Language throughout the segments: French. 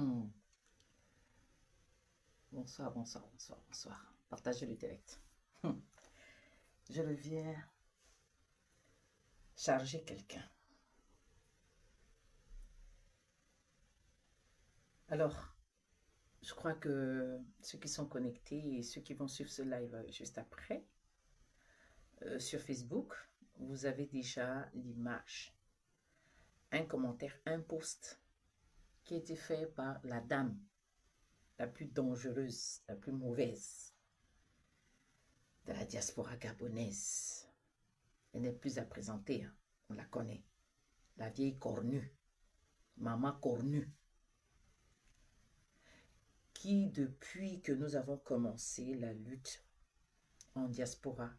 Hmm. Bonsoir, bonsoir, bonsoir, bonsoir. Partagez le direct. Hmm. Je reviens charger quelqu'un. Alors, je crois que ceux qui sont connectés et ceux qui vont suivre ce live juste après, sur Facebook, vous avez déjà l'image, un commentaire, un post qui a été fait par la dame la plus dangereuse, la plus mauvaise de la diaspora gabonaise. Elle n'est plus à présenter, hein. On la connaît. La vieille cornue, maman cornue, qui, depuis que nous avons commencé la lutte en diaspora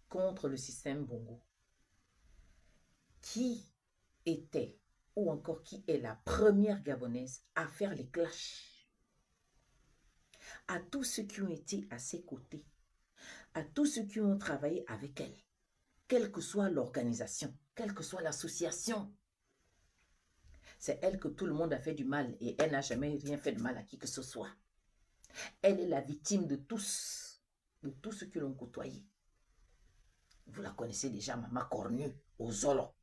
contre le système Bongo, qui était, ou encore qui est la première Gabonaise à faire les clashs, à tous ceux qui ont été à ses côtés, à tous ceux qui ont travaillé avec elle, quelle que soit l'organisation, quelle que soit l'association. C'est elle que tout le monde a fait du mal et elle n'a jamais rien fait de mal à qui que ce soit. Elle est la victime de tous ceux qui l'ont côtoyée. Vous la connaissez déjà, Maman Cornue, aux Zolo.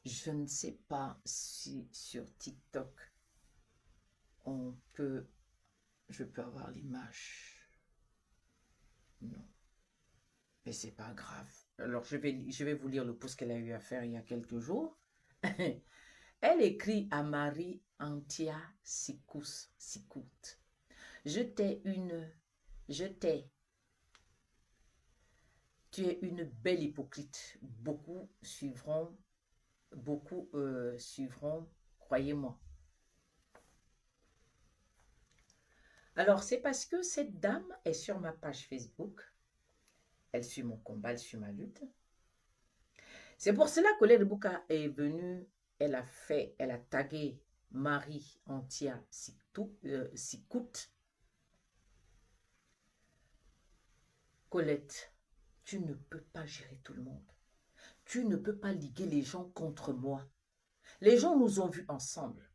Je ne sais pas si sur TikTok, je peux avoir l'image. Non, mais c'est pas grave. Alors, je vais vous lire le post qu'elle a eu à faire il y a quelques jours. Elle écrit à Marie Antia Sikout. Je t'ai tu es une belle hypocrite. Beaucoup suivront, croyez-moi. Alors, c'est parce que cette dame est sur ma page Facebook. Elle suit mon combat, elle suit ma lutte. C'est pour cela que Led Bouka est venue, elle a tagué Marie Antia Sikout. Colette, tu ne peux pas gérer tout le monde. Tu ne peux pas liguer les gens contre moi. Les gens nous ont vus ensemble.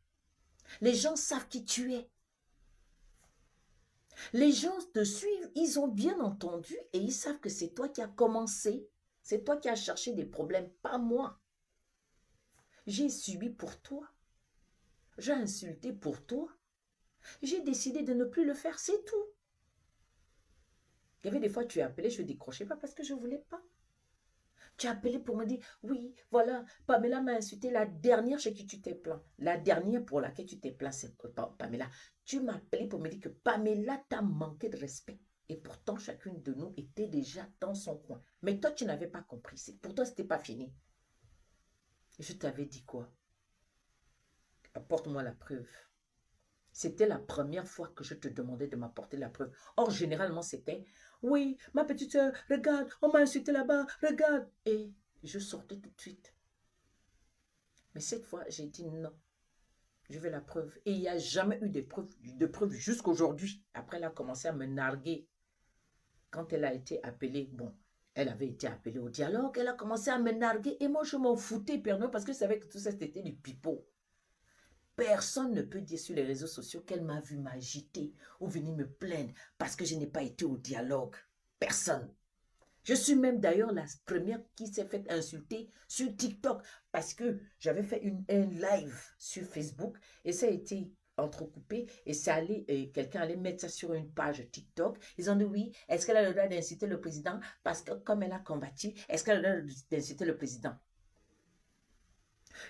Les gens savent qui tu es. Les gens te suivent, ils ont bien entendu et ils savent que c'est toi qui as commencé. C'est toi qui as cherché des problèmes, pas moi. J'ai subi pour toi. J'ai insulté pour toi. J'ai décidé de ne plus le faire, c'est tout. Il y avait des fois, tu as appelé, je ne décrochais pas parce que je ne voulais pas. Tu as appelé pour me dire, oui, voilà, Pamela m'a insulté, la dernière chez qui tu t'es plaint. La dernière pour laquelle tu t'es plaint, c'est Pamela. Tu m'as appelé pour me dire que Pamela t'a manqué de respect. Et pourtant, chacune de nous était déjà dans son coin. Mais toi, tu n'avais pas compris. Pour toi, ce n'était pas fini. Et je t'avais dit quoi? Apporte-moi la preuve. C'était la première fois que je te demandais de m'apporter la preuve. Or, généralement, c'était, oui, ma petite soeur, regarde, on m'a insulté là-bas, regarde. Et je sortais tout de suite. Mais cette fois, j'ai dit non. Je veux la preuve. Et il n'y a jamais eu de preuve jusqu'aujourd'hui. Après, elle a commencé à me narguer. Quand elle a été appelée, bon, elle avait été appelée au dialogue, elle a commencé à me narguer. Et moi, je m'en foutais, Père Noël, parce que je savais que tout ça, c'était du pipeau. Personne ne peut dire sur les réseaux sociaux qu'elle m'a vu m'agiter ou venir me plaindre parce que je n'ai pas été au dialogue. Personne. Je suis même d'ailleurs la première qui s'est fait insulter sur TikTok parce que j'avais fait un live sur Facebook et ça a été entrecoupé et quelqu'un allait mettre ça sur une page TikTok. Ils ont dit oui, est-ce qu'elle a le droit d'insulter le président parce que comme elle a combattu, est-ce qu'elle a le droit d'insulter le président?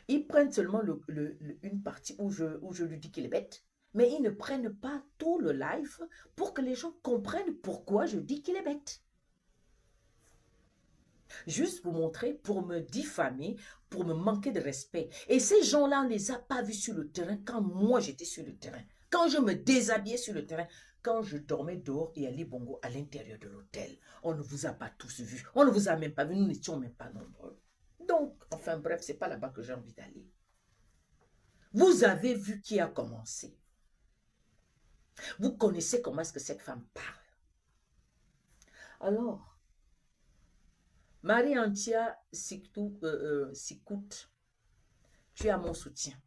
Ils prennent seulement une partie où je lui dis qu'il est bête, mais ils ne prennent pas tout le live pour que les gens comprennent pourquoi je dis qu'il est bête. Juste pour montrer, pour me diffamer, pour me manquer de respect. Et ces gens-là, on ne les a pas vus sur le terrain quand moi j'étais sur le terrain. Quand je me déshabillais sur le terrain, quand je dormais dehors et à Libongo à l'intérieur de l'hôtel. On ne vous a pas tous vus. On ne vous a même pas vus. Nous n'étions même pas nombreux. Donc, enfin bref, c'est pas là-bas que j'ai envie d'aller. Vous avez vu qui a commencé. Vous connaissez comment est-ce que cette femme parle. Alors, Marie-Antia Sikout, tu as mon soutien.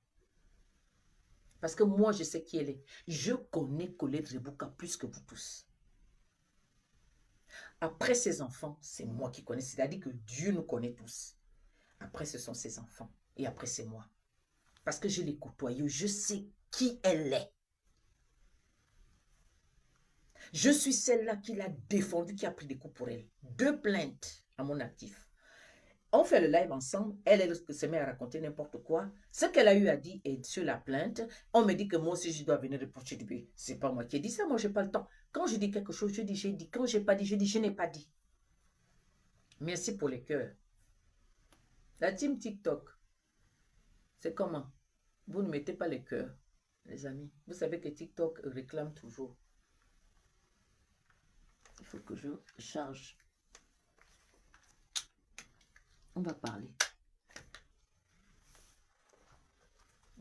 Parce que moi, je sais qui elle est. Je connais Colette Rebouka plus que vous tous. Après ses enfants, c'est moi qui connais. C'est-à-dire que Dieu nous connaît tous. Après, ce sont ses enfants. Et après, c'est moi. Parce que je l'ai côtoyée. Je sais qui elle est. Je suis celle-là qui l'a défendue, qui a pris des coups pour elle. 2 plaintes à mon actif. On fait le live ensemble. Elle se met à raconter n'importe quoi. Ce qu'elle a eu à dire est sur la plainte. On me dit que moi aussi, je dois venir reprocher du B. C'est pas moi qui ai dit ça. Moi, je n'ai pas le temps. Quand je dis quelque chose, je dis j'ai dit. Quand je n'ai pas dit, je dis je n'ai pas dit. Merci pour les cœurs. La team TikTok, c'est comment? Vous ne mettez pas les cœurs, les amis. Vous savez que TikTok réclame toujours. Il faut que je charge. On va parler.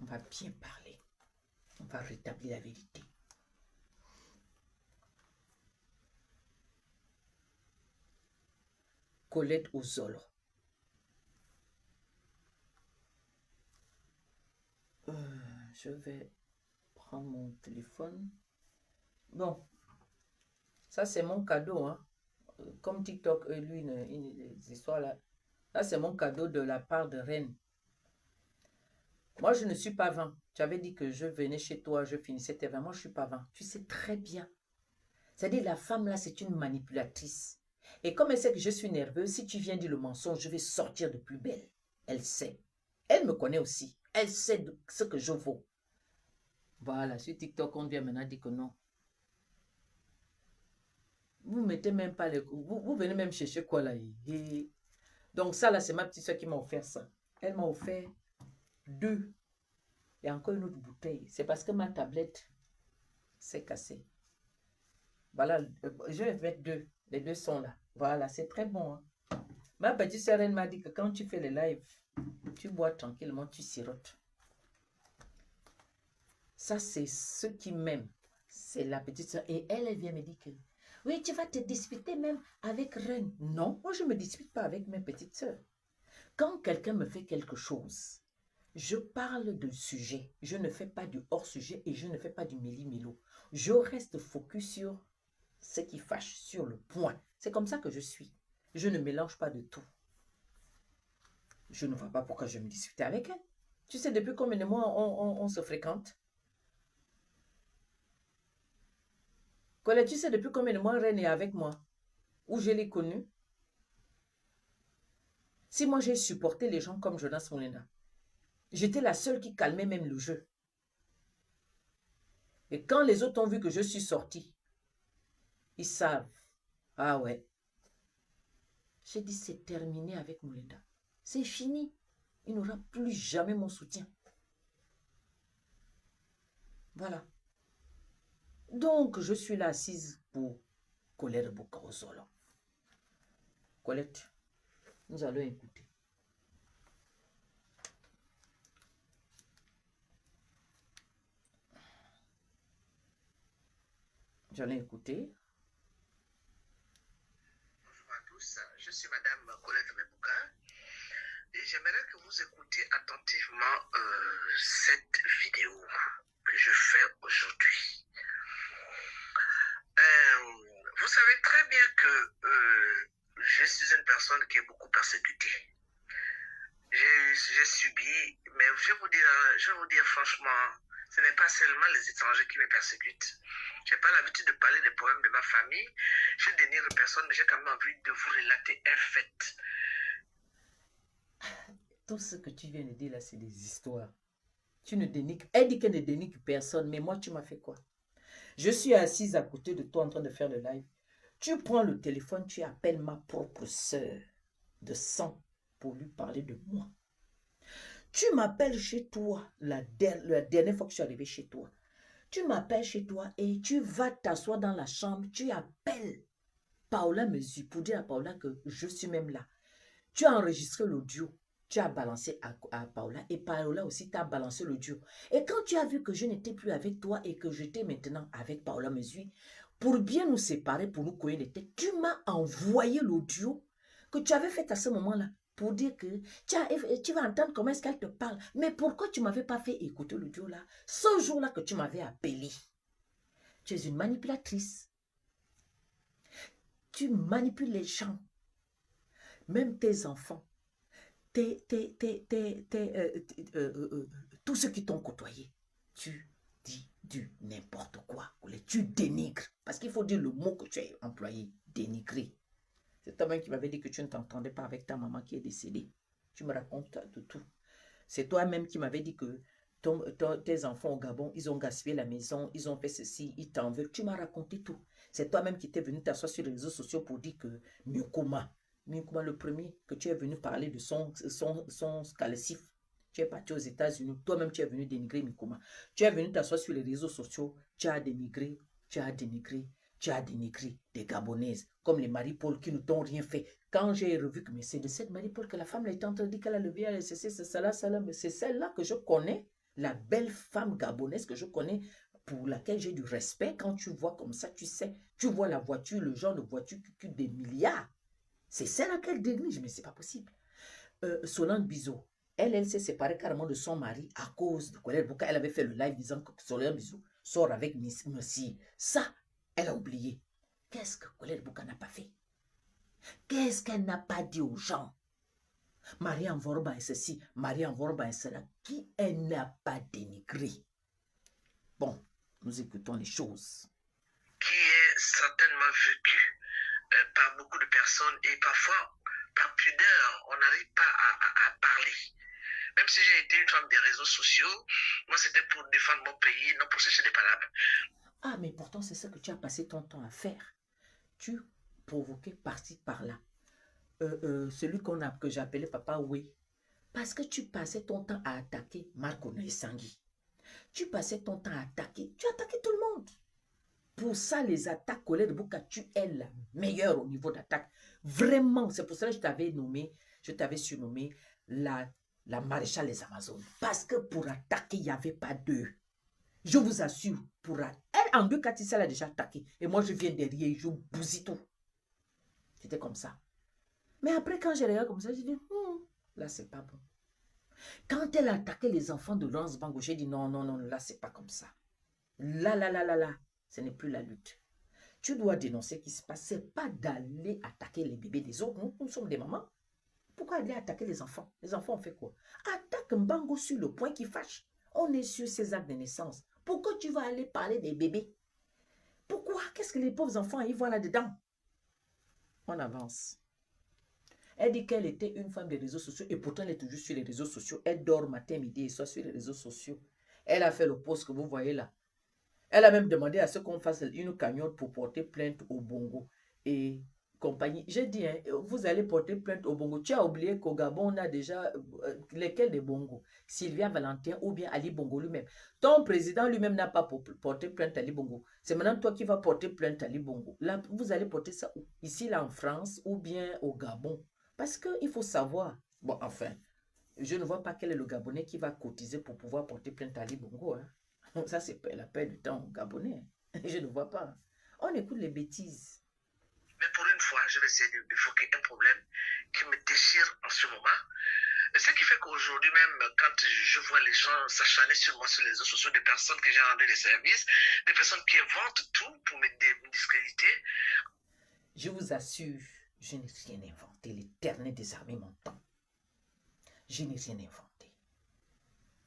On va bien parler. On va rétablir la vérité. Colette Ozolo. Je vais prendre mon téléphone. Bon, ça c'est mon cadeau. Hein. Comme TikTok, lui, les histoires là. Ça c'est mon cadeau de la part de Reine. Moi, je ne suis pas 20. Tu avais dit que je venais chez toi, je finissais tes 20. Moi, je ne suis pas 20. Tu sais très bien. C'est-à-dire, la femme là, c'est une manipulatrice. Et comme elle sait que je suis nerveuse, si tu viens dire le mensonge, je vais sortir de plus belle. Elle sait. Elle me connaît aussi. Elle sait ce que je vaux. Voilà, sur TikTok, on vient maintenant dire que non. Vous mettez même pas les... Vous venez même chercher quoi là? Et... Donc ça là, c'est ma petite soeur qui m'a offert ça. Elle m'a offert 2. Et encore une autre bouteille. C'est parce que ma tablette s'est cassée. Voilà, je vais mettre 2. Les 2 sont là. Voilà, c'est très bon. Hein. Ma petite soeur, elle m'a dit que quand tu fais les lives, tu bois tranquillement, tu sirotes. Ça, c'est ceux qui m'aiment. C'est la petite soeur. Et elle vient me dire que, oui, tu vas te disputer même avec Reine. Non, moi, je ne me dispute pas avec mes petites soeurs. Quand quelqu'un me fait quelque chose, je parle du sujet. Je ne fais pas du hors-sujet et je ne fais pas du méli-mélo. Je reste focus sur ce qui fâche, sur le point. C'est comme ça que je suis. Je ne mélange pas de tout. Je ne vois pas pourquoi je me dispute avec elle. Tu sais, depuis combien de mois on se fréquente? Colette, tu sais depuis combien de mois Reine est avec moi? Où je l'ai connue? Si moi j'ai supporté les gens comme Jonas Molina, j'étais la seule qui calmait même le jeu. Et quand les autres ont vu que je suis sortie, ils savent. Ah ouais. J'ai dit c'est terminé avec Molina. C'est fini. Il n'aura plus jamais mon soutien. Voilà. Donc, je suis là assise pour Colette Rebouka Ozolo. Colette, nous allons écouter. J'allais écouter. Bonjour à tous, je suis Madame Colette Rebouka et j'aimerais que vous écoutiez attentivement cette vidéo que je fais aujourd'hui. Vous savez très bien que je suis une personne qui est beaucoup persécutée. J'ai subi, mais je vais vous dire franchement, ce n'est pas seulement les étrangers qui me persécutent. Je n'ai pas l'habitude de parler des problèmes de ma famille. Je dénigre personne, mais j'ai quand même envie de vous relater un fait. Tout ce que tu viens de dire là, c'est des histoires. Tu ne dénigres. Elle dit qu'elle ne dénigre personne, mais moi, tu m'as fait quoi? Je suis assise à côté de toi en train de faire le live. Tu prends le téléphone, tu appelles ma propre sœur de sang pour lui parler de moi. Tu m'appelles chez toi la dernière fois que je suis arrivée chez toi. Tu m'appelles chez toi et tu vas t'asseoir dans la chambre. Tu appelles Paola Mesure pour dire à Paola que je suis même là. Tu as enregistré l'audio. Tu as balancé à Paola et Paola aussi t'a balancé l'audio. Et quand tu as vu que je n'étais plus avec toi et que j'étais maintenant avec Paola Mesure, pour bien nous séparer, pour nous coller les têtes, tu m'as envoyé l'audio que tu avais fait à ce moment-là. pour dire que tu vas entendre comment est-ce qu'elle te parle. Mais pourquoi tu ne m'avais pas fait écouter l'audio là? Ce jour-là que tu m'avais appelé. Tu es une manipulatrice. Tu manipules les gens. Même tes enfants. Tous ceux qui t'ont côtoyé. Tu dis du n'importe quoi. Tu dénigres. Parce qu'il faut dire le mot que tu as employé. Dénigrer. C'est toi-même qui m'avais dit que tu ne t'entendais pas avec ta maman qui est décédée. Tu me racontes de tout. C'est toi-même qui m'avais dit que tes enfants au Gabon, ils ont gaspillé la maison, ils ont fait ceci, ils t'en veulent. Tu m'as raconté tout. C'est toi-même qui t'es venu t'asseoir sur les réseaux sociaux pour dire que Mukuma, le premier, que tu es venu parler de son calcif. Tu es parti aux États-Unis, toi-même tu es venu dénigrer Mukuma. Tu es venu t'asseoir sur les réseaux sociaux, tu as dénigré des Gabonaises, comme les Marie-Paul qui ne t'ont rien fait. Quand j'ai revu que c'est de cette Marie-Paul que la femme était en train de dire qu'elle a levé, c'est celle-là que je connais, la belle femme gabonaise que je connais, pour laquelle j'ai du respect. Quand tu vois comme ça, tu sais, tu vois la voiture, le genre de voiture qui coûte des milliards. C'est celle-là qu'elle déglige, mais c'est pas possible. Solange Bizot, elle s'est séparée carrément de son mari à cause de Colette Bouka. Elle avait fait le live disant que Solange Bizot sort avec Messi. Ça, elle a oublié. Qu'est-ce que Colette Bouka n'a pas fait? Qu'est-ce qu'elle n'a pas dit aux gens? Marianne Vorba est ceci, Marianne Vorba est cela. Qui elle n'a pas dénigré? Bon, nous écoutons les choses. Qui est certainement vécu par beaucoup de personnes et parfois, par pudeur, on n'arrive pas à parler. Même si j'ai été une femme des réseaux sociaux, moi c'était pour défendre mon pays, non pour chercher des palabres. Ah, mais pourtant c'est ça que tu as passé ton temps à faire. Tu provoquais par-ci, par-là. Celui que j'ai appelé Papa Oui. Parce que tu passais ton temps à attaquer Marco Naissangui. Tu passais ton temps à attaquer. Tu attaquais tout le monde. Pour ça, les attaques, Colette Bouka, tu es la meilleure au niveau d'attaque. Vraiment, c'est pour ça que je t'avais surnommé la maréchale des Amazones. Parce que pour attaquer, il n'y avait pas deux. Je vous assure, elle, en 2-4, elle a déjà attaqué. Et moi, je viens derrière, je bousille tout. C'était comme ça. Mais après, quand j'ai regardé comme ça, j'ai dit, là, c'est pas bon. Quand elle a attaqué les enfants de Laurence Gbagbo, j'ai dit, non, là, c'est pas comme ça. Là, ce n'est plus la lutte. Tu dois dénoncer ce qui se passe. Ce n'est pas d'aller attaquer les bébés des autres. Nous sommes des mamans. Pourquoi aller attaquer les enfants? Les enfants ont fait quoi? Attaque Mbango sur le point qui fâche. On est sur ces actes de naissance. Pourquoi tu vas aller parler des bébés? Pourquoi? Qu'est-ce que les pauvres enfants y voient là-dedans? On avance. Elle dit qu'elle était une femme des réseaux sociaux et pourtant elle est toujours sur les réseaux sociaux. Elle dort matin, midi et soir sur les réseaux sociaux. Elle a fait le post que vous voyez là. Elle a même demandé à ce qu'on fasse une cagnotte pour porter plainte au Bongo et compagnie. J'ai dit, hein, vous allez porter plainte au Bongo. Tu as oublié qu'au Gabon, on a déjà lesquels des Bongo? Sylvia Valentin ou bien Ali Bongo lui-même. Ton président lui-même n'a pas porté plainte à Ali Bongo. C'est maintenant toi qui vas porter plainte à Ali Bongo. Là, vous allez porter ça où? Ici, là, en France ou bien au Gabon. Parce qu'il faut savoir. Bon, enfin, je ne vois pas quel est le Gabonais qui va cotiser pour pouvoir porter plainte à Ali Bongo. Hein. Ça, c'est la perte du temps Gabonais. Je ne vois pas. On écoute les bêtises. Mais pour une fois, je vais essayer d'évoquer un problème qui me déchire en ce moment. Ce qui fait qu'aujourd'hui même, quand je vois les gens s'acharner sur moi sur les réseaux sociaux, des personnes que j'ai rendu des services, des personnes qui inventent tout pour me discréditer. Je vous assure, je n'ai rien inventé. L'Éternel désarmé mon temps. Je n'ai rien inventé.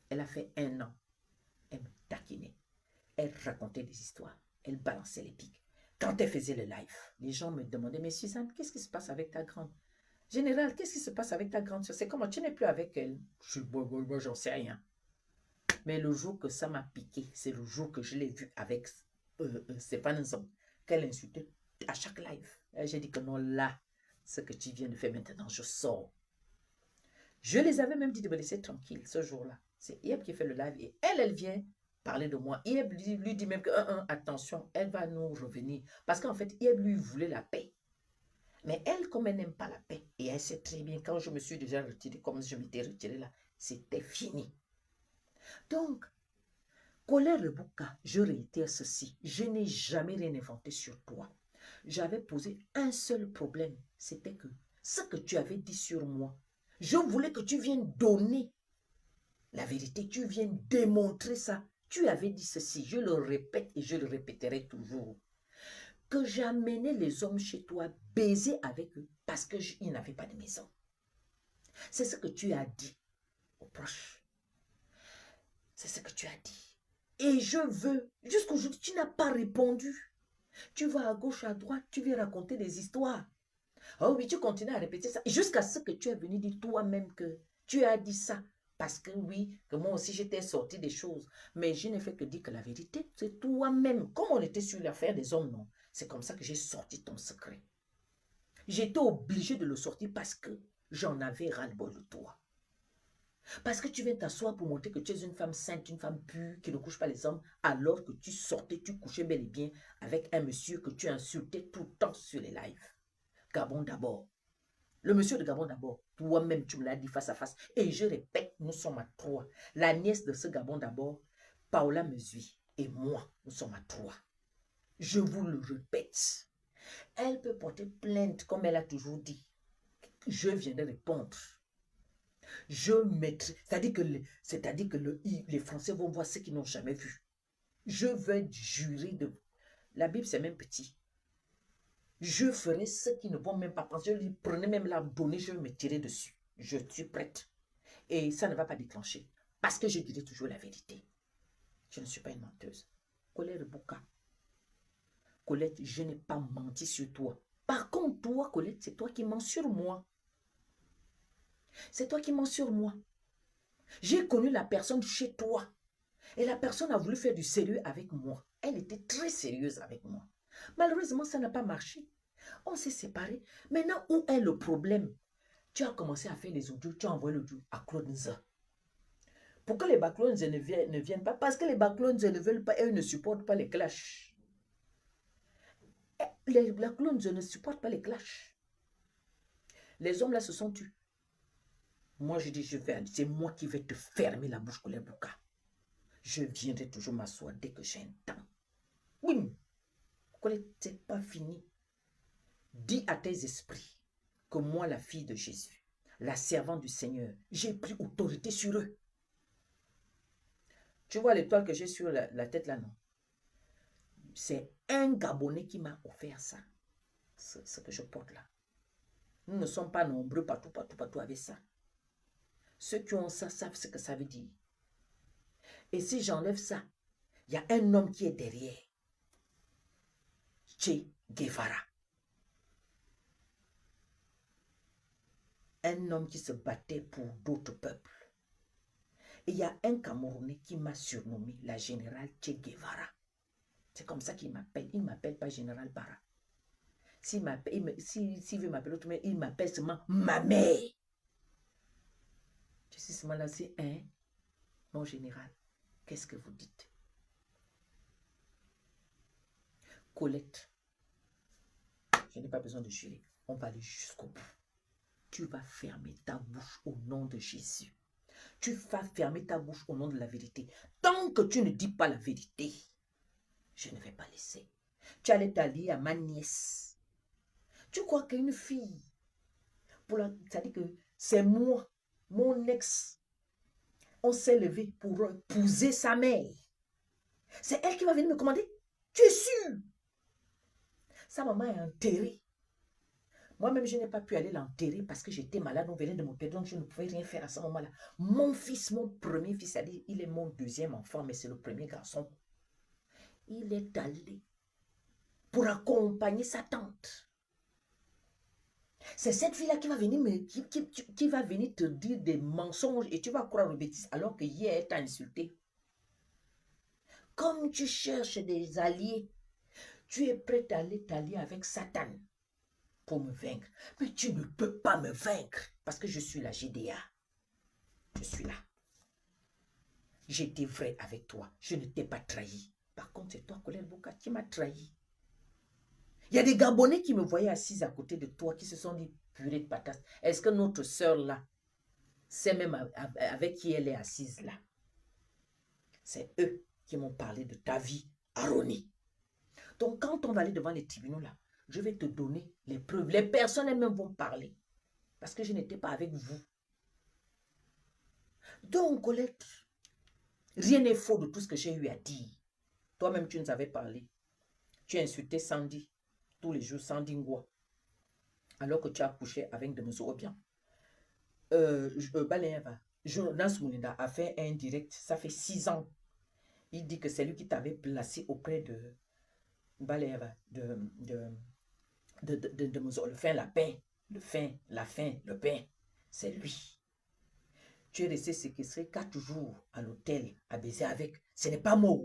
Elle a fait 1 an. Elle me taquinait. Elle racontait des histoires. Elle balançait les pics. Quand elle faisait le live, les gens me demandaient, mais Suzanne, qu'est-ce qui se passe avec ta grande? Général, qu'est-ce qui se passe avec ta grande soeur? C'est comment tu n'es plus avec elle? Moi, j'en sais rien. Mais le jour que ça m'a piqué, c'est le jour que je l'ai vue avec Stéphane Nzon, qu'elle insultait à chaque live. J'ai dit que non, là, ce que tu viens de faire maintenant, je sors. Je les avais même dit de me laisser tranquille ce jour-là. C'est Yeb qui fait le live et elle vient parler de moi. Yeb lui dit même que, attention, elle va nous revenir. Parce qu'en fait, Yeb lui voulait la paix. Mais elle, comme elle n'aime pas la paix, et elle sait très bien, quand je me suis déjà retiré, comme je m'étais retiré là, c'était fini. Donc, Colette Bouka, je réitère ceci, je n'ai jamais rien inventé sur toi. J'avais posé un seul problème, c'était que ce que tu avais dit sur moi, Je voulais que tu viennes donner la vérité, tu viennes démontrer ça. Tu avais dit ceci, je le répète et je le répéterai toujours. Que j'amenais les hommes chez toi baiser avec eux parce qu'ils n'avaient pas de maison. C'est ce que tu as dit aux proches. C'est ce que tu as dit. Et je veux, jusqu'aujourd'hui, tu n'as pas répondu. Tu vas à gauche, à droite, tu viens raconter des histoires. Oh oui, tu continues à répéter ça. Jusqu'à ce que tu es venu dire toi-même que tu as dit ça. Parce que oui, que moi aussi j'étais sorti des choses. Mais je n'ai fait que dire que la vérité, c'est toi-même. Comme on était sur l'affaire des hommes, non. C'est comme ça que j'ai sorti ton secret. J'étais obligé de le sortir parce que j'en avais ras-le-bol de toi. Parce que tu viens t'asseoir pour montrer que tu es une femme sainte, une femme pure, qui ne couche pas les hommes, alors que tu sortais, tu couchais bel et bien avec un monsieur que tu insultais tout le temps sur les lives. Gabon d'abord. Le monsieur de Gabon d'abord, toi-même tu me l'as dit face à face. Et je répète, nous sommes à trois. La nièce de ce Gabon d'abord, Paola Mesui, et moi, nous sommes à trois. Je vous le répète. Elle peut porter plainte comme elle a toujours dit. Je viens de répondre. Je mettrai, c'est-à-dire que les Français vont voir ce qu'ils n'ont jamais vu. Je vais jurer de... La Bible, c'est même petit. Je ferai ce qu'ils ne vont même pas penser. Je lui prenais même la donnée, je vais me tirer dessus. Je suis prête. Et ça ne va pas déclencher. Parce que je dirai toujours la vérité. Je ne suis pas une menteuse. Colette Bouka. Colette, je n'ai pas menti sur toi. Par contre, toi, Colette, c'est toi qui mens sur moi. C'est toi qui mens sur moi. J'ai connu la personne chez toi. Et la personne a voulu faire du sérieux avec moi. Elle était très sérieuse avec moi. Malheureusement, ça n'a pas marché. On s'est séparés. Maintenant, où est le problème? Tu as commencé à faire les audios, tu as envoyé l'audio à Claude Nza. Pourquoi les Baclones ne viennent pas? Parce que les Baclones ne veulent pas, eux ne supportent pas les clashs. Les Baclones ne supportent pas les clashs. Les hommes là se sont tus. Moi, je dis, c'est moi qui vais te fermer la bouche, Colette Bouka. Je viendrai toujours m'asseoir dès que j'ai un temps. Oui, Colette, c'est pas fini. Dis à tes esprits que moi, la fille de Jésus, la servante du Seigneur, j'ai pris autorité sur eux. Tu vois l'étoile que j'ai sur la tête là, non? C'est un Gabonais qui m'a offert ça, ce que je porte là. Nous ne sommes pas nombreux partout avec ça. Ceux qui ont ça savent ce que ça veut dire. Et si j'enlève ça, il y a un homme qui est derrière. Che Guevara. Un homme qui se battait pour d'autres peuples. Et il y a un Camerounais qui m'a surnommé la générale Che Guevara. C'est comme ça qu'il m'appelle. Il ne m'appelle pas général Bara. S'il veut m'appeler autrement, il m'appelle seulement ma mère. Je suis seulement là, c'est un mon général. Qu'est-ce que vous dites? Colette, je n'ai pas besoin de jurer. On va aller jusqu'au bout. Tu vas fermer ta bouche au nom de Jésus. Tu vas fermer ta bouche au nom de la vérité. Tant que tu ne dis pas la vérité, je ne vais pas laisser. Tu allais t'allier à ma nièce. Tu crois qu'une fille, ça dit que c'est moi, mon ex, on s'est levé pour épouser sa mère. C'est elle qui va venir me commander. Tu es sûr? Sa maman est enterrée. Moi-même, je n'ai pas pu aller l'enterrer parce que j'étais malade, on venait de me perdre, donc je ne pouvais rien faire à ce moment-là. Mon fils, mon premier fils, c'est-à-dire, il est mon deuxième enfant, mais c'est le premier garçon. Il est allé pour accompagner sa tante. C'est cette fille-là qui va venir qui va venir te dire des mensonges et tu vas croire aux bêtises alors que hier, elle t'a insulté. Comme tu cherches des alliés, tu es prêt à aller t'allier avec Satan pour me vaincre. Mais tu ne peux pas me vaincre parce que je suis la GDA. Je suis là. J'étais vrai avec toi. Je ne t'ai pas trahi. Par contre, c'est toi, Colette Bouka, qui m'as trahi. Il y a des Gabonais qui me voyaient assise à côté de toi, qui se sont dit, purée de patates, est-ce que notre soeur là, c'est même avec qui elle est assise là? C'est eux qui m'ont parlé de ta vie, Aroni. Donc, quand on va aller devant les tribunaux là, je vais te donner les preuves. Les personnes elles-mêmes vont parler. Parce que je n'étais pas avec vous. Donc, Colette, rien n'est faux de tout ce que j'ai eu à dire. Toi-même, tu nous avais parlé. Tu as insulté Sandy tous les jours, Sandy Ngwa, alors que tu as couché avec de mesures bien. Jonas Moulinda a fait un direct, ça fait 6 ans. Il dit que c'est lui qui t'avait placé auprès de Baléva, de Mesure, le fin, la pain, le fin, la fin, le pain. C'est lui. Tu es resté séquestré 4 jours à l'hôtel à baiser avec. Ce n'est pas moi.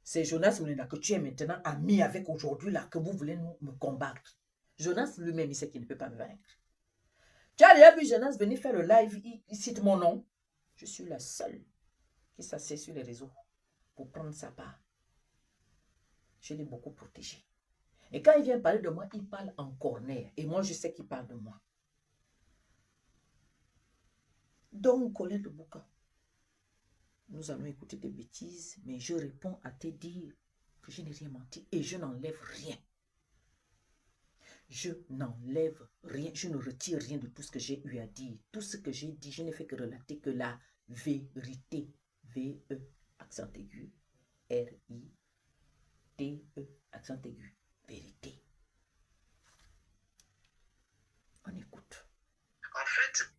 C'est Jonas Moulinda que tu es maintenant ami avec aujourd'hui, là, que vous voulez me combattre. Jonas lui-même, il sait qu'il ne peut pas me vaincre. Tu as déjà vu Jonas venir faire le live, il cite mon nom. Je suis la seule qui s'assied sur les réseaux pour prendre sa part. Je l'ai beaucoup protégé. Et quand il vient parler de moi, il parle en corner. Et moi, je sais qu'il parle de moi. Donc, Colette Bouka, nous allons écouter des bêtises, mais je réponds à tes dires que je n'ai rien menti et je n'enlève rien. Je n'enlève rien, je ne retire rien de tout ce que j'ai eu à dire. Tout ce que j'ai dit, je n'ai fait que relater que la vérité. V-E, accent aigu, R-I-T-E, accent aigu, vérité. On écoute. En fait,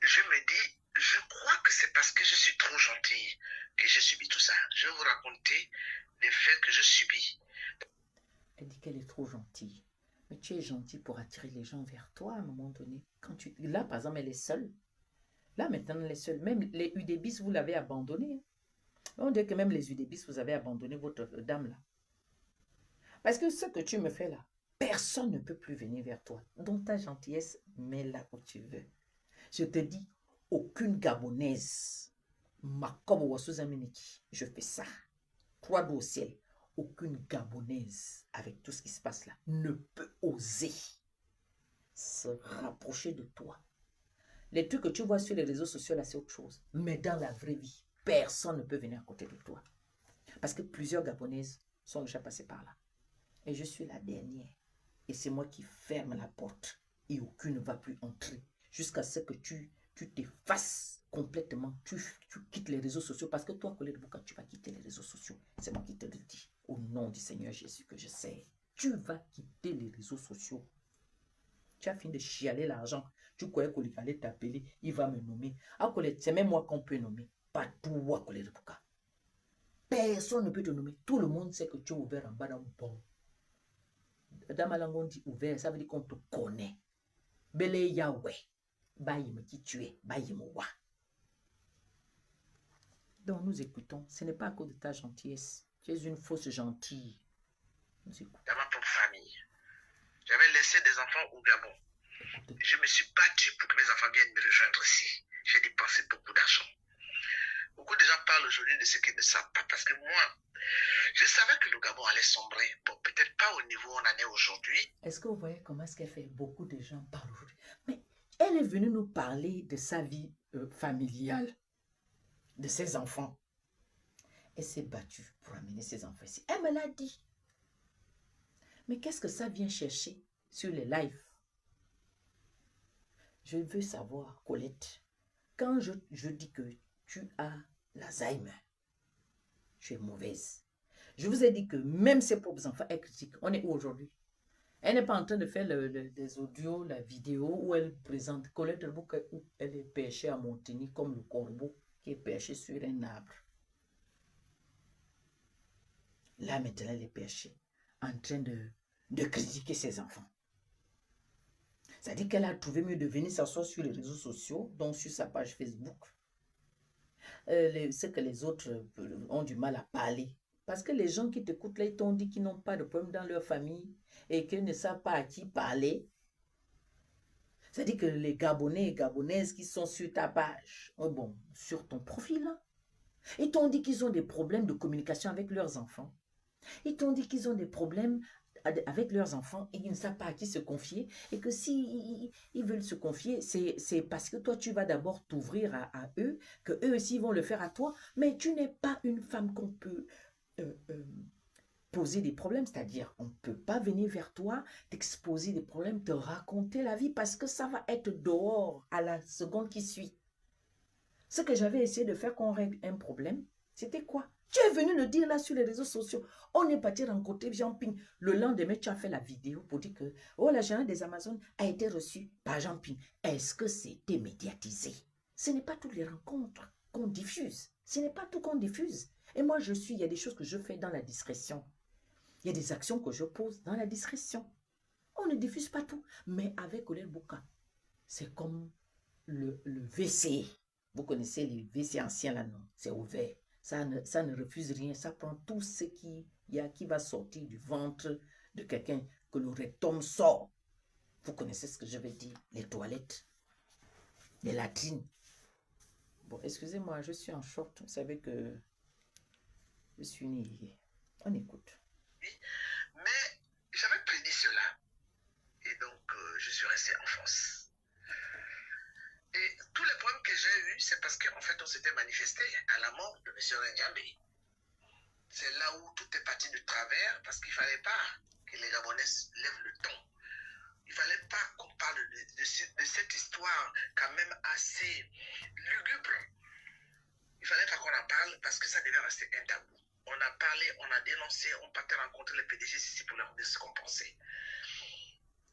je me dis, je crois que c'est parce que je suis trop gentille que j'ai subi tout ça. Je vais vous raconter les faits que je subis. Elle dit qu'elle est trop gentille. Mais tu es gentille pour attirer les gens vers toi à un moment donné. Là, par exemple, elle est seule. Là, maintenant, elle est seule. Même les UDBIS, vous l'avez abandonné. On dirait que même les UDBIS, vous avez abandonné votre dame là. Parce que ce que tu me fais là, personne ne peut plus venir vers toi. Donc ta gentillesse, mets-la où tu veux. Je te dis, aucune Gabonaise, je fais ça. Toi au ciel, aucune Gabonaise, avec tout ce qui se passe là, ne peut oser se rapprocher de toi. Les trucs que tu vois sur les réseaux sociaux là, c'est autre chose. Mais dans la vraie vie, personne ne peut venir à côté de toi. Parce que plusieurs Gabonaises sont déjà passées par là. Et je suis la dernière. Et c'est moi qui ferme la porte. Et aucune ne va plus entrer. Jusqu'à ce que tu t'effaces complètement. Tu quittes les réseaux sociaux. Parce que toi, Colette Bouka, tu vas quitter les réseaux sociaux. C'est moi qui te le dis. Au nom du Seigneur Jésus que je sais. Tu vas quitter les réseaux sociaux. Tu as fini de chialer l'argent. Tu croyais qu'il fallait t'appeler. Il va me nommer. Ah, Colette, c'est même moi qu'on peut nommer. Pas toi, Colette Bouka. Personne ne peut te nommer. Tout le monde sait que tu es ouvert en bas dans le bon. Dans ma langue, on dit ouvert, ça veut dire qu'on te connaît. Bele Yahweh. Baïm qui tu es. Baïm wa. Donc nous écoutons. Ce n'est pas à cause de ta gentillesse. Tu es une fausse gentille. Nous écoutons. Dans ma propre famille. J'avais laissé des enfants au Gabon. Je me suis battu pour que mes enfants viennent me rejoindre ici. J'ai dépensé beaucoup d'argent. Beaucoup de gens parlent aujourd'hui de ce qu'ils ne savent pas. Parce que moi, je savais que le Gabon allait sombrer. Bon, peut-être pas au niveau où on en est aujourd'hui. Est-ce que vous voyez comment est-ce qu'elle fait? Beaucoup de gens parlent aujourd'hui. Mais elle est venue nous parler de sa vie familiale, de ses enfants. Elle s'est battue pour amener ses enfants ici. Elle me l'a dit. Mais qu'est-ce que ça vient chercher sur les lives? Je veux savoir, Colette, quand je dis que tu as l'Alzheimer, tu es mauvaise. Je vous ai dit que même ses propres enfants, elle critique. On est où aujourd'hui? Elle n'est pas en train de faire des audios, la vidéo où elle présente Colette Bouka où elle est perchée à Montigny comme le corbeau qui est perché sur un arbre. Là maintenant elle est perchée en train de critiquer ses enfants. C'est-à-dire qu'elle a trouvé mieux de venir s'asseoir sur les réseaux sociaux, donc sur sa page Facebook. Ce que les autres ont du mal à parler. Parce que les gens qui t'écoutent là, ils t'ont dit qu'ils n'ont pas de problème dans leur famille et qu'ils ne savent pas à qui parler. C'est-à-dire que les Gabonais et Gabonaises qui sont sur ta page, bon, sur ton profil, là, ils t'ont dit qu'ils ont des problèmes de communication avec leurs enfants. Ils t'ont dit qu'ils ont des problèmes avec leurs enfants et qu'ils ne savent pas à qui se confier et que si ils veulent se confier, c'est parce que toi, tu vas d'abord t'ouvrir à eux, que eux aussi vont le faire à toi, mais tu n'es pas une femme qu'on peut poser des problèmes, c'est-à-dire on ne peut pas venir vers toi, t'exposer des problèmes, te raconter la vie parce que ça va être dehors à la seconde qui suit. Ce que j'avais essayé de faire qu'on règle un problème, c'était quoi? Tu es venu le dire là sur les réseaux sociaux. On est parti rencontrer Jean-Ping. Le lendemain, tu as fait la vidéo pour dire que oh, la gérante des Amazones a été reçue par Jean-Ping. Est-ce que c'était médiatisé? Ce n'est pas toutes les rencontres qu'on diffuse. Ce n'est pas tout qu'on diffuse. Et moi, il y a des choses que je fais dans la discrétion. Il y a des actions que je pose dans la discrétion. On ne diffuse pas tout. Mais avec Colette Bouka, c'est comme le WC. Vous connaissez les WC anciens là, non? C'est ouvert. Ça ne refuse rien. Ça prend tout ce qui va sortir du ventre de quelqu'un que le rectum sort. Vous connaissez ce que je veux dire? Les toilettes, les latrines. Bon, excusez-moi, je suis en short. Vous savez que je suis née. On écoute. Mais j'avais prédit cela. Et donc, je suis resté en France. Et tous les problèmes que j'ai eus, c'est parce qu'en fait, on s'était manifesté à la mort de M. Njambe. C'est là où tout est parti de travers, parce qu'il ne fallait pas que les Gabonais lèvent le ton. Il ne fallait pas qu'on parle de cette histoire quand même assez lugubre. Il ne fallait pas qu'on en parle parce que ça devait rester un tabou. On a parlé, on a dénoncé, on partait rencontrer les PDG ici pour leur dire ce qu'on pensait.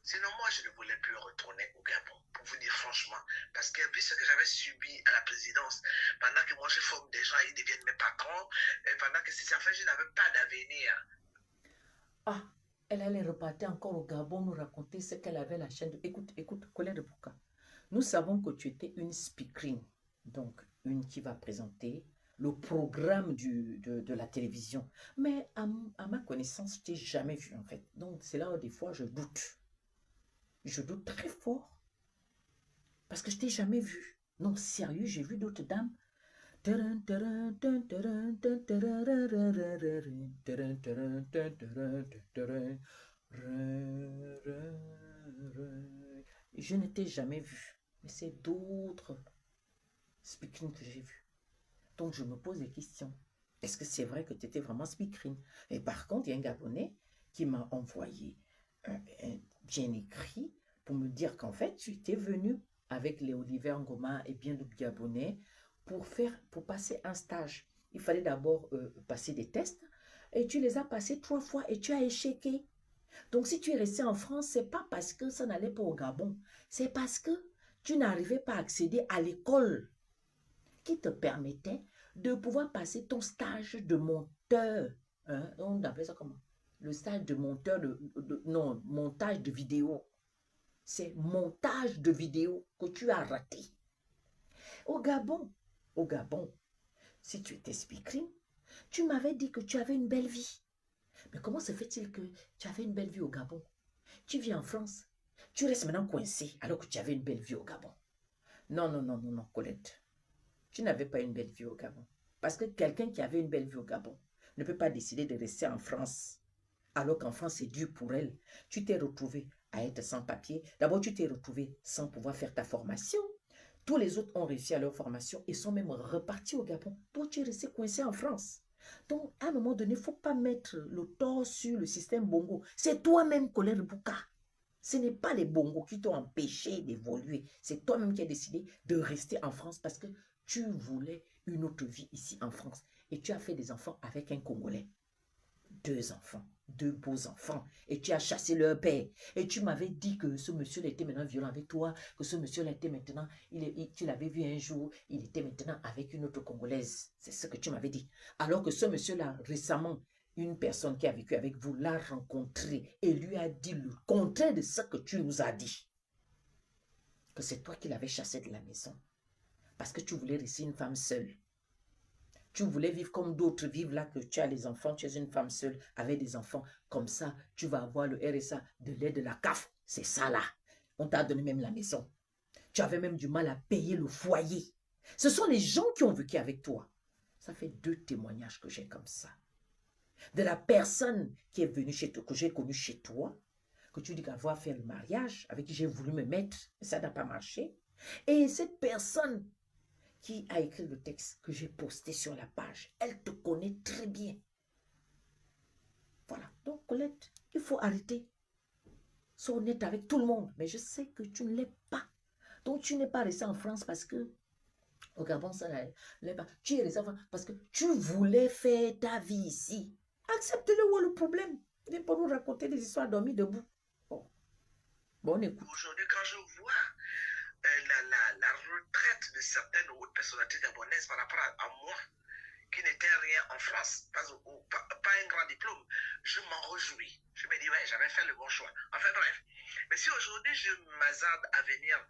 Sinon, moi, je ne voulais plus retourner au Gabon, pour vous dire franchement. Parce que vu ce que j'avais subi à la présidence, pendant que moi, je forme des gens, ils deviennent mes patrons, et pendant que c'est en fait, je n'avais pas d'avenir. Ah, elle allait repartir encore au Gabon nous raconter ce qu'elle avait la chaîne de... Écoute, Colette Bouka. Nous savons que tu étais une speakerine, donc une qui va présenter le programme de la télévision. Mais à ma connaissance, je t'ai jamais vu en fait. Donc c'est là où des fois je doute. Je doute très fort. Parce que je t'ai jamais vu. Non, sérieux, j'ai vu d'autres dames. Je ne t'ai jamais vu. Mais c'est d'autres speakerines que j'ai vues. Donc je me pose des questions. Est-ce que c'est vrai que tu étais vraiment speakerine? Et par contre, il y a un Gabonais qui m'a envoyé bien écrit pour me dire qu'en fait, tu étais venu avec les Oliver Ngoma et bien d'autres Gabonais pour passer un stage. Il fallait d'abord passer des tests et tu les as passés 3 fois et tu as échoué. Donc si tu es resté en France, c'est pas parce que ça n'allait pas au Gabon, c'est parce que tu n'arrivais pas à accéder à l'école qui te permettait de pouvoir passer ton stage de monteur. Hein? On appelle ça comment? Le stage de monteur non, montage de vidéo. C'est montage de vidéo que tu as raté. Au Gabon, si tu étais speakerine, tu m'avais dit que tu avais une belle vie. Mais comment se fait-il que tu avais une belle vie au Gabon? Tu vis en France, tu restes maintenant coincé alors que tu avais une belle vie au Gabon. Non, non, non, non, non, Colette. Tu n'avais pas une belle vie au Gabon. Parce que quelqu'un qui avait une belle vie au Gabon ne peut pas décider de rester en France. Alors qu'en France, c'est dur pour elle. Tu t'es retrouvé à être sans papier. D'abord, tu t'es retrouvé sans pouvoir faire ta formation. Tous les autres ont réussi à leur formation et sont même repartis au Gabon. Toi, tu es resté coincé en France. Donc, à un moment donné, il ne faut pas mettre le tort sur le système Bongo. C'est toi-même, Colette Bouka. Ce n'est pas les Bongos qui t'ont empêché d'évoluer. C'est toi-même qui as décidé de rester en France parce que tu voulais une autre vie ici en France. Et tu as fait des enfants avec un Congolais. 2 enfants, 2 beaux enfants. Et tu as chassé leur père. Et tu m'avais dit que ce monsieur était maintenant violent avec toi, que ce monsieur était maintenant, tu l'avais vu un jour, il était maintenant avec une autre Congolaise. C'est ce que tu m'avais dit. Alors que ce monsieur-là, récemment, une personne qui a vécu avec vous l'a rencontré et lui a dit le contraire de ce que tu nous as dit. Que c'est toi qui l'avais chassé de la maison. Parce que tu voulais rester une femme seule. Tu voulais vivre comme d'autres vivent là, que tu as les enfants, tu es une femme seule avec des enfants. Comme ça, tu vas avoir le RSA, de l'aide de la CAF. C'est ça là. On t'a donné même la maison. Tu avais même du mal à payer le foyer. Ce sont les gens qui ont vécu avec toi. Ça fait 2 témoignages que j'ai comme ça. De la personne qui est venue chez toi, que j'ai connue chez toi, que tu dis qu'avoir fait le mariage, avec qui j'ai voulu me mettre, ça n'a pas marché. Et cette personne qui a écrit le texte que j'ai posté sur la page, elle te connaît très bien. Voilà. Donc, Colette, il faut arrêter. Sois honnête avec tout le monde. Mais je sais que tu ne l'es pas. Donc, tu n'es pas resté en France parce que Au Gabon, ça n'allait pas. Tu es les enfants parce que tu voulais faire ta vie ici. Accepte-le, où est le problème? Il n'est pas nous raconter des histoires dormies debout. Bon, bon on écoute. Aujourd'hui, quand je vois la retraite de certaines hautes personnalités gabonaises par rapport à moi, qui n'était rien en France, pas un grand diplôme, je m'en réjouis. Je me dis, ouais, j'avais fait le bon choix. Enfin bref. Mais si aujourd'hui je m'hasarde à venir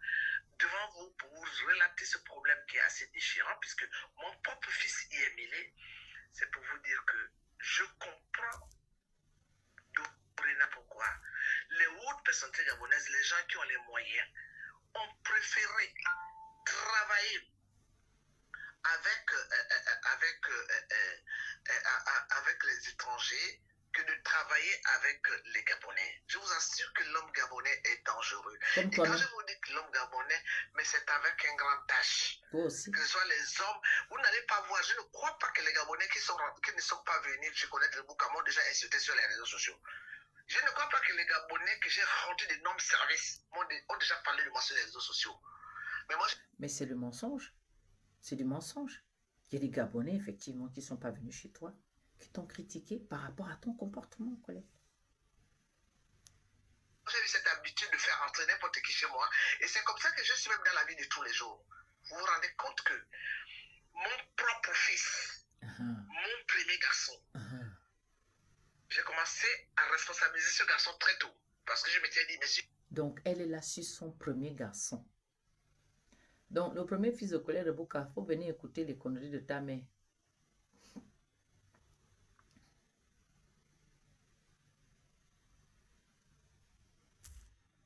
devant vous pour vous relater ce problème qui est assez déchirant, puisque mon propre fils y est mêlé, c'est pour vous dire que je comprends pourquoi les hautes personnalités gabonaises, les gens qui ont les moyens, ont préféré travailler avec les étrangers que de travailler avec les Gabonais. Je vous assure que l'homme gabonais est dangereux. Comme et quand je vous dis que l'homme gabonais, mais c'est avec un grand H. Toi aussi. Que ce soit les hommes, vous n'allez pas voir, je ne crois pas que les Gabonais qui ne sont pas venus se connaître le bouc m'ont déjà insulté sur les réseaux sociaux. Je ne crois pas que les Gabonais que j'ai rendu d'énormes services ont déjà parlé de moi sur les réseaux sociaux. Mais c'est le mensonge. C'est du mensonge. Il y a des Gabonais, effectivement, qui ne sont pas venus chez toi, qui t'ont critiqué par rapport à ton comportement, collègue. J'ai eu cette habitude de faire entrer n'importe qui chez moi. Et c'est comme ça que je suis même dans la vie de tous les jours. Vous vous rendez compte que mon propre fils, mon premier garçon, j'ai commencé à responsabiliser ce garçon très tôt. Parce que je m'étais dit, monsieur. Donc, elle est là sur son premier garçon. Donc, le premier fils de collègue de Bouka, il faut venir écouter les conneries de ta mère.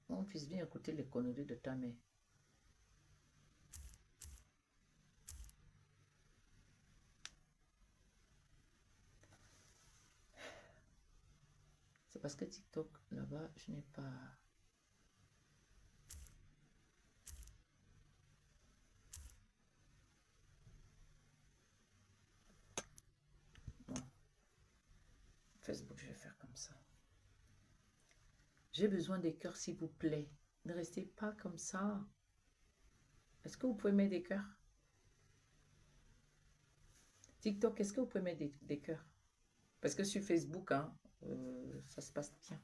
Mon fils, viens écouter les conneries de ta mère. C'est parce que TikTok, là-bas, je n'ai pas... Bon. Facebook, je vais faire comme ça. J'ai besoin des cœurs, s'il vous plaît. Ne restez pas comme ça. Est-ce que vous pouvez mettre des cœurs? TikTok, est-ce que vous pouvez mettre des cœurs? Parce que sur Facebook, hein, ça se passe bien.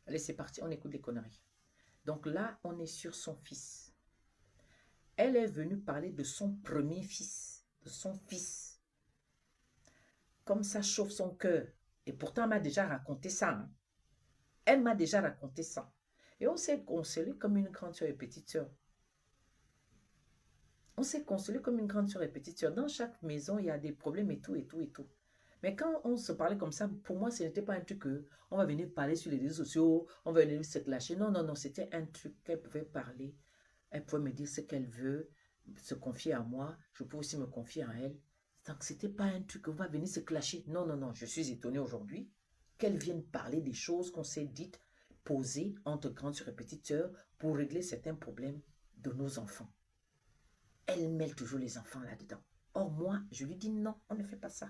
Allez, c'est parti, on écoute les conneries. Donc là, on est sur son fils. Elle est venue parler de son premier fils, de son fils. Comme ça chauffe son cœur. Et pourtant, elle m'a déjà raconté ça. Hein. Elle m'a déjà raconté ça. Et on s'est consolé comme une grande soeur et petite soeur. On s'est consolé comme une grande soeur et petite soeur. Dans chaque maison, il y a des problèmes et tout, et tout, et tout. Mais quand on se parlait comme ça, pour moi, ce n'était pas un truc que on va venir parler sur les réseaux sociaux, on va venir se clasher. Non, non, non, c'était un truc qu'elle pouvait parler. Elle pouvait me dire ce qu'elle veut, se confier à moi. Je peux aussi me confier à elle. Donc, ce n'était pas un truc qu'on va venir se clasher. Non, non, non, je suis étonnée aujourd'hui qu'elle vienne parler des choses qu'on s'est dites, posées entre grandes soeurs et petites sœurs pour régler certains problèmes de nos enfants. Elle mêle toujours les enfants là-dedans. Or, moi, je lui dis non, on ne fait pas ça.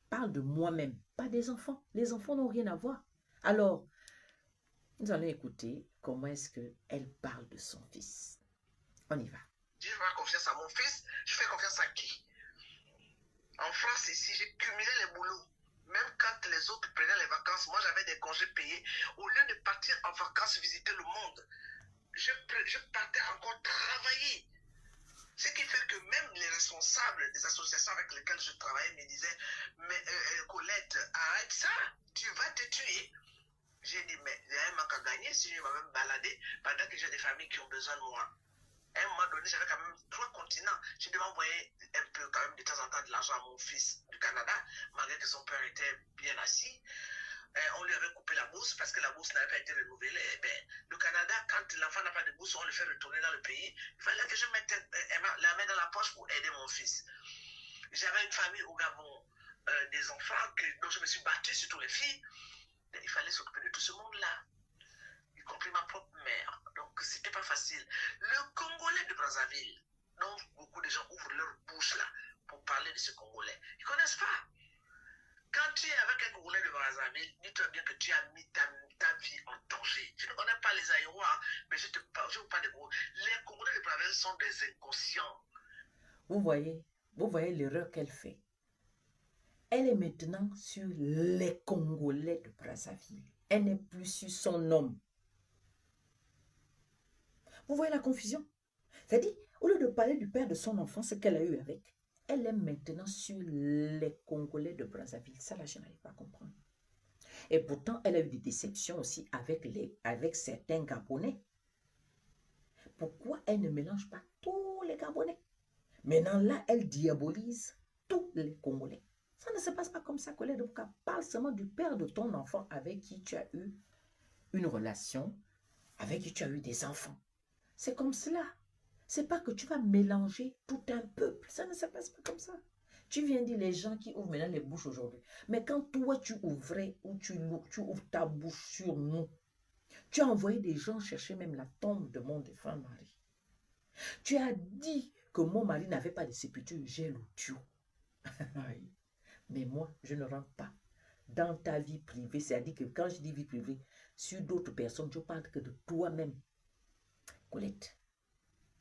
Parle de moi-même, pas des enfants. Les enfants n'ont rien à voir. Alors, nous allons écouter comment est-ce qu'elle parle de son fils. On y va. Je fais confiance à mon fils, je fais confiance à qui? En France, ici, j'ai cumulé les boulots. Même quand les autres prenaient les vacances, moi j'avais des congés payés. Au lieu de partir en vacances visiter le monde, je partais encore travailler. Ce qui fait que même les responsables des associations avec lesquelles je travaillais me disaient, mais Colette, arrête ça, tu vas te tuer. J'ai dit, mais il y a un manque à gagner si je vais même balader pendant que j'ai des familles qui ont besoin de moi. À un moment donné, j'avais quand même 3 continents. Je devais envoyer un peu quand même de temps en temps de l'argent à mon fils du Canada, malgré que son père était bien assis. On lui avait coupé la bourse parce que la bourse n'avait pas été renouvelée. Et bien, le Canada, quand l'enfant n'a pas de bourse, on le fait retourner dans le pays. Il fallait que je mette la main dans la poche pour aider mon fils. J'avais une famille au Gabon, des enfants dont je me suis battu, surtout les filles. Il fallait s'occuper de tout ce monde-là, y compris ma propre mère. Donc, c'était pas facile. Le Congolais de Brazzaville, dont beaucoup de gens ouvrent leur bouche là pour parler de ce Congolais, ils connaissent pas. Quand tu es avec un Congolais de Brazzaville, dis-toi bien que tu as mis ta vie en danger. Je ne connais pas les Aïrois, mais je vous parle des gros. Les Congolais de Brazzaville sont des inconscients. Vous voyez l'erreur qu'elle fait. Elle est maintenant sur les Congolais de Brazzaville. Elle n'est plus sur son homme. Vous voyez la confusion? C'est-à-dire, au lieu de parler du père de son enfant, ce qu'elle a eu avec, elle est maintenant sur les Congolais de Brazzaville. Ça, là, je n'arrive pas à comprendre. Et pourtant, elle a eu des déceptions aussi avec certains Gabonais. Pourquoi elle ne mélange pas tous les Gabonais? Maintenant, là, elle diabolise tous les Congolais. Ça ne se passe pas comme ça, Colette Rebouka. Parle seulement du père de ton enfant avec qui tu as eu une relation, avec qui tu as eu des enfants. C'est comme cela. C'est pas que tu vas mélanger tout un peuple. Ça ne se passe pas comme ça. Tu viens dire les gens qui ouvrent maintenant les bouches aujourd'hui. Mais quand toi, tu ouvrais ou tu ouvres ta bouche sur nous, tu as envoyé des gens chercher même la tombe de mon défunt mari. Tu as dit que mon mari n'avait pas de sépulture, j'ai l'audio. Mais moi, je ne rentre pas dans ta vie privée. C'est-à-dire que quand je dis vie privée, sur d'autres personnes, je parle que de toi-même. Colette,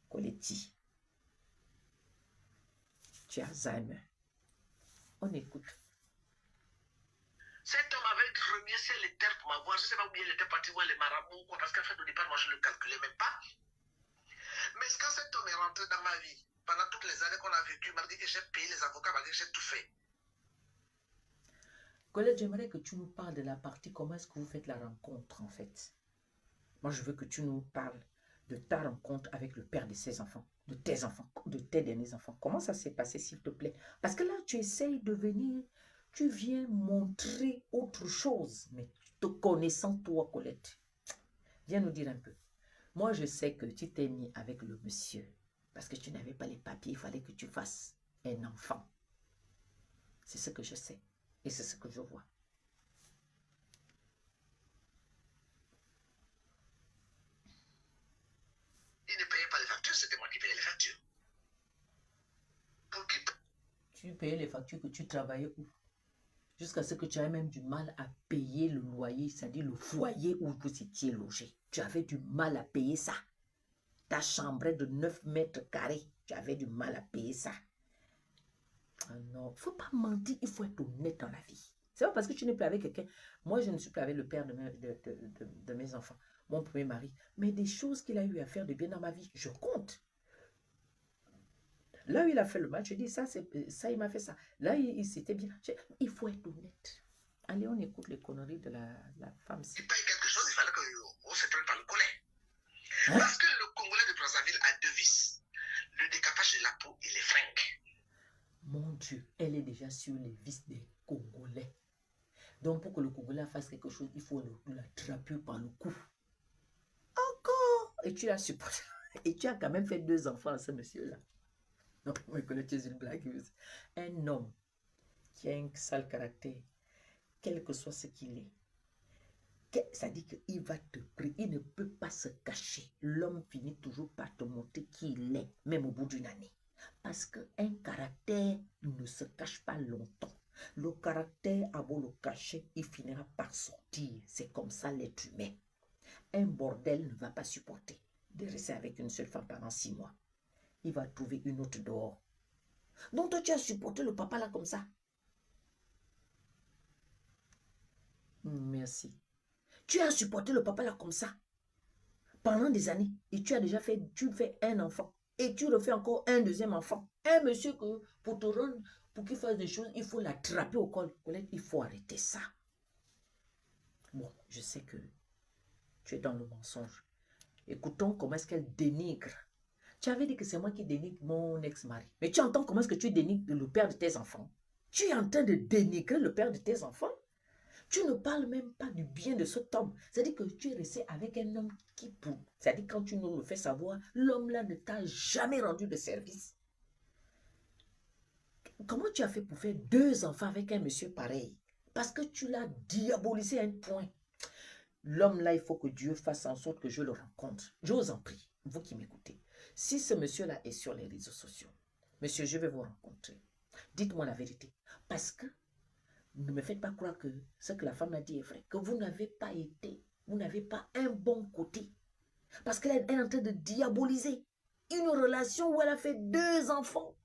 Coletti, tu as Alzheimer. On écoute. Cet homme avait remercié les terres pour m'avoir. Je ne sais pas où il était parti voir les marabouts ou quoi, parce qu'en fait, au départ, moi, je ne le calculais même pas. Mais quand cet homme est rentré dans ma vie, pendant toutes les années qu'on a vécues, malgré que j'ai payé les avocats, malgré que j'ai tout fait. Colette, j'aimerais que tu nous parles de la partie comment est-ce que vous faites la rencontre, en fait. Moi, je veux que tu nous parles de ta rencontre avec le père de ses enfants, de tes derniers enfants. Comment ça s'est passé, s'il te plaît? Parce que là, tu essayes de venir, tu viens montrer autre chose, mais te connaissant toi, Colette, viens nous dire un peu. Moi, je sais que tu t'es mis avec le monsieur parce que tu n'avais pas les papiers, il fallait que tu fasses un enfant. C'est ce que je sais et c'est ce que je vois. Il ne payait pas les factures, c'était moi qui payais les factures. Pour qui? Tu payais les factures que tu travaillais où? Jusqu'à ce que tu aies même du mal à payer le loyer, c'est-à-dire le foyer où vous étiez logé. Tu avais du mal à payer ça. Ta chambre de 9 mètres carrés, tu avais du mal à payer ça. Ah non, il ne faut pas mentir, il faut être honnête dans la vie. C'est pas parce que tu n'es plus avec quelqu'un. Moi, je ne suis plus avec le père de mes enfants, mon premier mari. Mais des choses qu'il a eu à faire de bien dans ma vie, je compte. Là où il a fait le mal, je dis ça, il m'a fait ça. Là, il s'était bien. Il faut être honnête. Allez, on écoute les conneries de la femme. Il paye quelque chose, il fallait qu'on se prenne par le collet. Hein? Parce que le Congolais de Brazzaville a deux vices. Le décapage de la peau et les fringues. Mon Dieu, elle est déjà sur les vis des Congolais. Donc, pour que le Congolais fasse quelque chose, il faut l'attraper par le cou. Encore! Et tu as supporté. Et tu as quand même fait 2 enfants à ce monsieur-là. Non, moi, je connais, tu es une blagueuse. Un homme qui a un sale caractère, quel que soit ce qu'il est, ça dit qu'il va te prier, il ne peut pas se cacher. L'homme finit toujours par te montrer qui il est, même au bout d'une année. Parce qu'un caractère ne se cache pas longtemps. Le caractère, à beau le cacher, il finira par sortir. C'est comme ça l'être humain. Un bordel ne va pas supporter de rester avec une seule femme pendant 6 mois. Il va trouver une autre dehors. Donc toi, tu as supporté le papa là comme ça. Merci. Tu as supporté le papa là comme ça pendant des années et tu as déjà fait, tu fais un enfant et tu refais encore un deuxième enfant. Un monsieur que pour te rendre, pour qu'il fasse des choses, il faut l'attraper au col. Il faut arrêter ça. Bon, je sais que tu es dans le mensonge. Écoutons comment est-ce qu'elle dénigre. Tu avais dit que c'est moi qui dénigre mon ex-mari. Mais tu entends comment est-ce que tu dénigres le père de tes enfants? Tu es en train de dénigrer le père de tes enfants? Tu ne parles même pas du bien de cet homme. C'est-à-dire que tu es resté avec un homme qui pour. C'est-à-dire quand tu nous le fais savoir, l'homme là ne t'a jamais rendu de service. Comment tu as fait pour faire 2 enfants avec un monsieur pareil? Parce que tu l'as diabolisé à un point. L'homme là, il faut que Dieu fasse en sorte que je le rencontre. J'ose en prie, vous qui m'écoutez. Si ce monsieur-là est sur les réseaux sociaux, monsieur, je vais vous rencontrer. Dites-moi la vérité. Parce que Ne me faites pas croire que ce que la femme a dit est vrai. Que vous n'avez pas été, vous n'avez pas un bon côté. Parce qu'elle est en train de diaboliser une relation où elle a fait 2 enfants.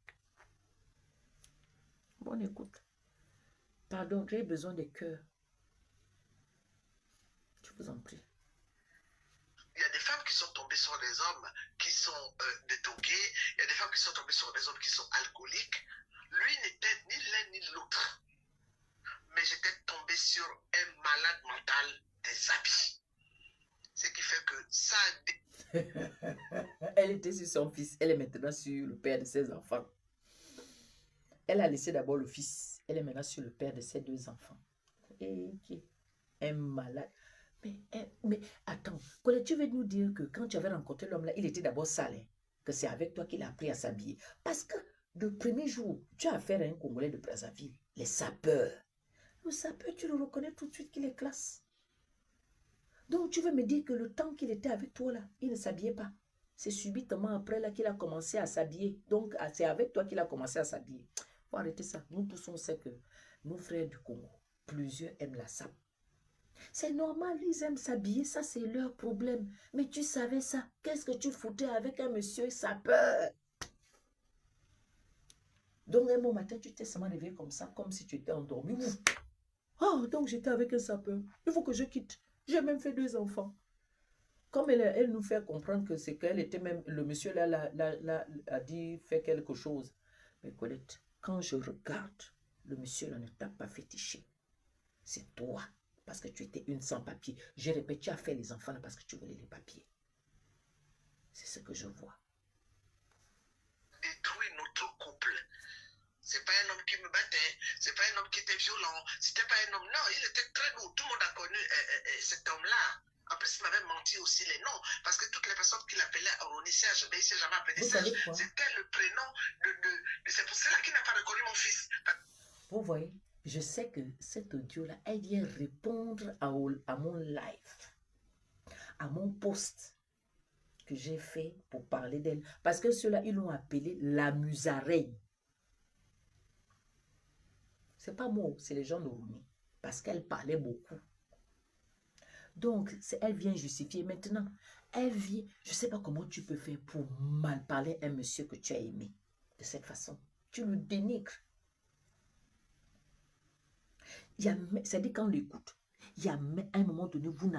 Bon, écoute. Pardon, j'ai besoin de cœur. Je vous en prie. Il y a des femmes qui sont tombées sur des hommes qui sont détoqués. Il y a des femmes qui sont tombées sur des hommes qui sont alcooliques. Lui n'était ni l'un ni l'autre. Mais j'étais tombé sur un malade mental des habits. Ce qui fait que ça... Elle était sur son fils. Elle est maintenant sur le père de ses enfants. Elle a laissé d'abord le fils. Elle est maintenant sur le père de ses 2 enfants. Et qui est un malade. Mais attends, Colette, tu veux nous dire que quand tu avais rencontré l'homme là, il était d'abord sale, hein, que c'est avec toi qu'il a appris à s'habiller. Parce que le premier jour, tu as affaire à un Congolais de Brazzaville, les sapeurs. Le sapeur, tu le reconnais tout de suite qu'il est classe. Donc tu veux me dire que le temps qu'il était avec toi là, il ne s'habillait pas. C'est subitement après là qu'il a commencé à s'habiller. Donc c'est avec toi qu'il a commencé à s'habiller. Faut arrêter ça. Nous tous on sait que nos frères du Congo, plusieurs aiment la sape. C'est normal, ils aiment s'habiller, ça c'est leur problème. Mais tu savais ça. Qu'est-ce que tu foutais avec un monsieur sapeur? Donc un bon matin, tu t'es seulement réveillé comme ça, comme si tu étais endormi. Oh, donc j'étais avec un sapeur. Il faut que je quitte. J'ai même fait 2 enfants. Comme elle nous fait comprendre que c'est qu'elle était même, le monsieur là, a dit, fait quelque chose. Mais Colette, quand je regarde, le monsieur là ne t'a pas fétiché. C'est toi, parce que tu étais une sans-papier. Je répète, tu as fait les enfants là parce que tu voulais les papiers. C'est ce que je vois. Détruit notre couple. C'est pas un homme qui me battait, c'est pas un homme qui était violent, c'était pas un homme, non, il était très lourd. Tout le monde a connu cet homme-là. En plus, il m'avait menti aussi les noms, parce que toutes les personnes qu'il appelait Ronnie Serge, mais il ne s'est jamais appelé Serge. C'était le prénom de... C'est pour cela qu'il n'a pas reconnu mon fils. Vous voyez, je sais que cet audio-là, elle vient répondre à mon live, à mon post que j'ai fait pour parler d'elle. Parce que ceux-là, ils l'ont appelée la musaraigne. C'est pas moi, c'est les gens de Rumi. Parce qu'elle parlait beaucoup. Donc, elle vient justifier. Maintenant, elle vient... Je ne sais pas comment tu peux faire pour mal parler à un monsieur que tu as aimé. De cette façon. Tu le dénigres. C'est-à-dire quand on l'écoute, il y a un moment donné, vous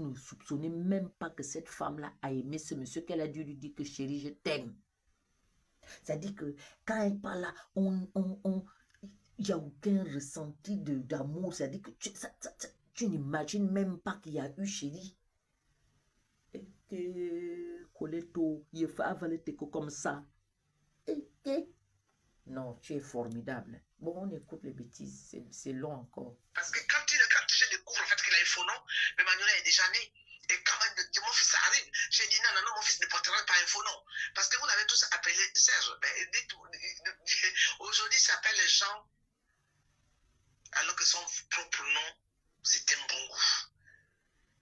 ne soupçonnez même pas que cette femme-là a aimé ce monsieur, qu'elle a dû lui dire que chérie, je t'aime. C'est-à-dire que quand elle parle là, il n'y a aucun ressenti d'amour. C'est-à-dire que tu n'imagines même pas qu'il y a eu chérie. Et que Coletto, il fait avaler tes comme ça. Non, tu es formidable. Bon, on écoute les bêtises, c'est long encore. Parce que quand je découvre en fait qu'il a un faux nom, mais Manuela est déjà né. Et quand mon fils arrive, j'ai dit non, mon fils ne portera pas un faux nom. Parce que vous l'avez tous appelé Serge. Aujourd'hui, il s'appelle Jean, alors que son propre nom, c'est un bon goût.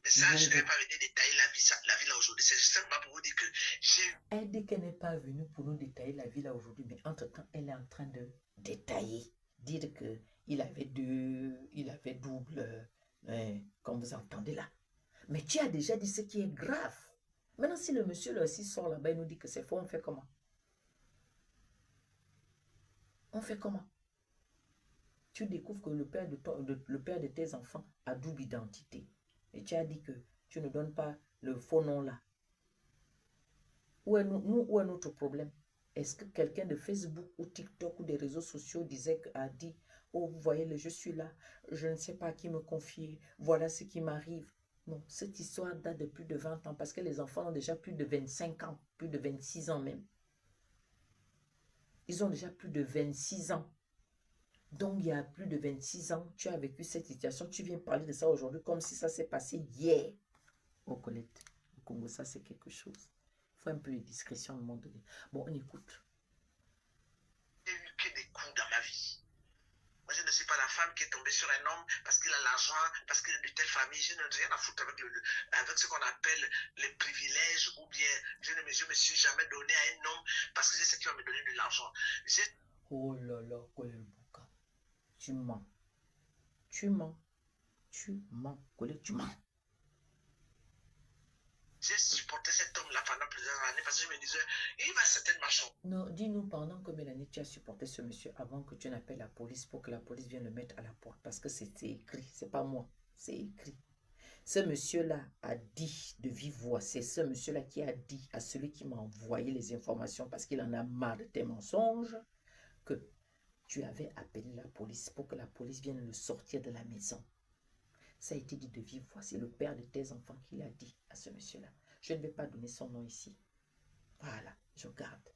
Mais ça, je ne vais pas venir détailler la vie là aujourd'hui. C'est simplement pour vous dire que j'ai... Elle dit qu'elle n'est pas venue pour nous détailler la vie là aujourd'hui, mais entre-temps, elle est en train de détailler, dire qu'il avait double, comme vous entendez là. Mais tu as déjà dit ce qui est grave. Maintenant, si le monsieur là aussi sort là-bas et nous dit que c'est faux, on fait comment? On fait comment? Tu découvres que le père de tes enfants a double identité. Et tu as dit que tu ne donnes pas le faux nom là. Où est notre problème? Est-ce que quelqu'un de Facebook ou TikTok ou des réseaux sociaux a dit, oh, vous voyez, je suis là, je ne sais pas à qui me confier, voilà ce qui m'arrive. Non, cette histoire date de plus de 20 ans parce que les enfants ont déjà plus de 25 ans, plus de 26 ans même. Ils ont déjà plus de 26 ans. Donc, il y a plus de 26 ans, tu as vécu cette situation, tu viens parler de ça aujourd'hui comme si ça s'est passé hier. Oh, Colette, au Congo, ça c'est quelque chose. Il faut un peu de discrétion à un moment donné. Bon, on écoute. J'ai eu que des coups dans ma vie. Moi, je ne suis pas la femme qui est tombée sur un homme parce qu'il a l'argent, parce qu'il est de telle famille. Je n'ai rien à foutre avec ce qu'on appelle les privilèges ou bien je ne me suis jamais donné à un homme parce que c'est ce qui va me donner de l'argent. Oh là là, Colette Bouka. Tu mens. Tu mens. Tu mens. Colette, tu mens. J'ai supporté cet homme-là pendant plusieurs années parce que je me disais, il va certainement changer. Non, dis-nous pendant combien d'années tu as supporté ce monsieur avant que tu n'appelles la police pour que la police vienne le mettre à la porte. Parce que c'est écrit, c'est pas moi, c'est écrit. Ce monsieur-là a dit de vive voix, c'est ce monsieur-là qui a dit à celui qui m'a envoyé les informations parce qu'il en a marre de tes mensonges que tu avais appelé la police pour que la police vienne le sortir de la maison. Ça a été dit de vive voix, c'est le père de tes enfants qui l'a dit à ce monsieur-là. Je ne vais pas donner son nom ici. Voilà, je garde.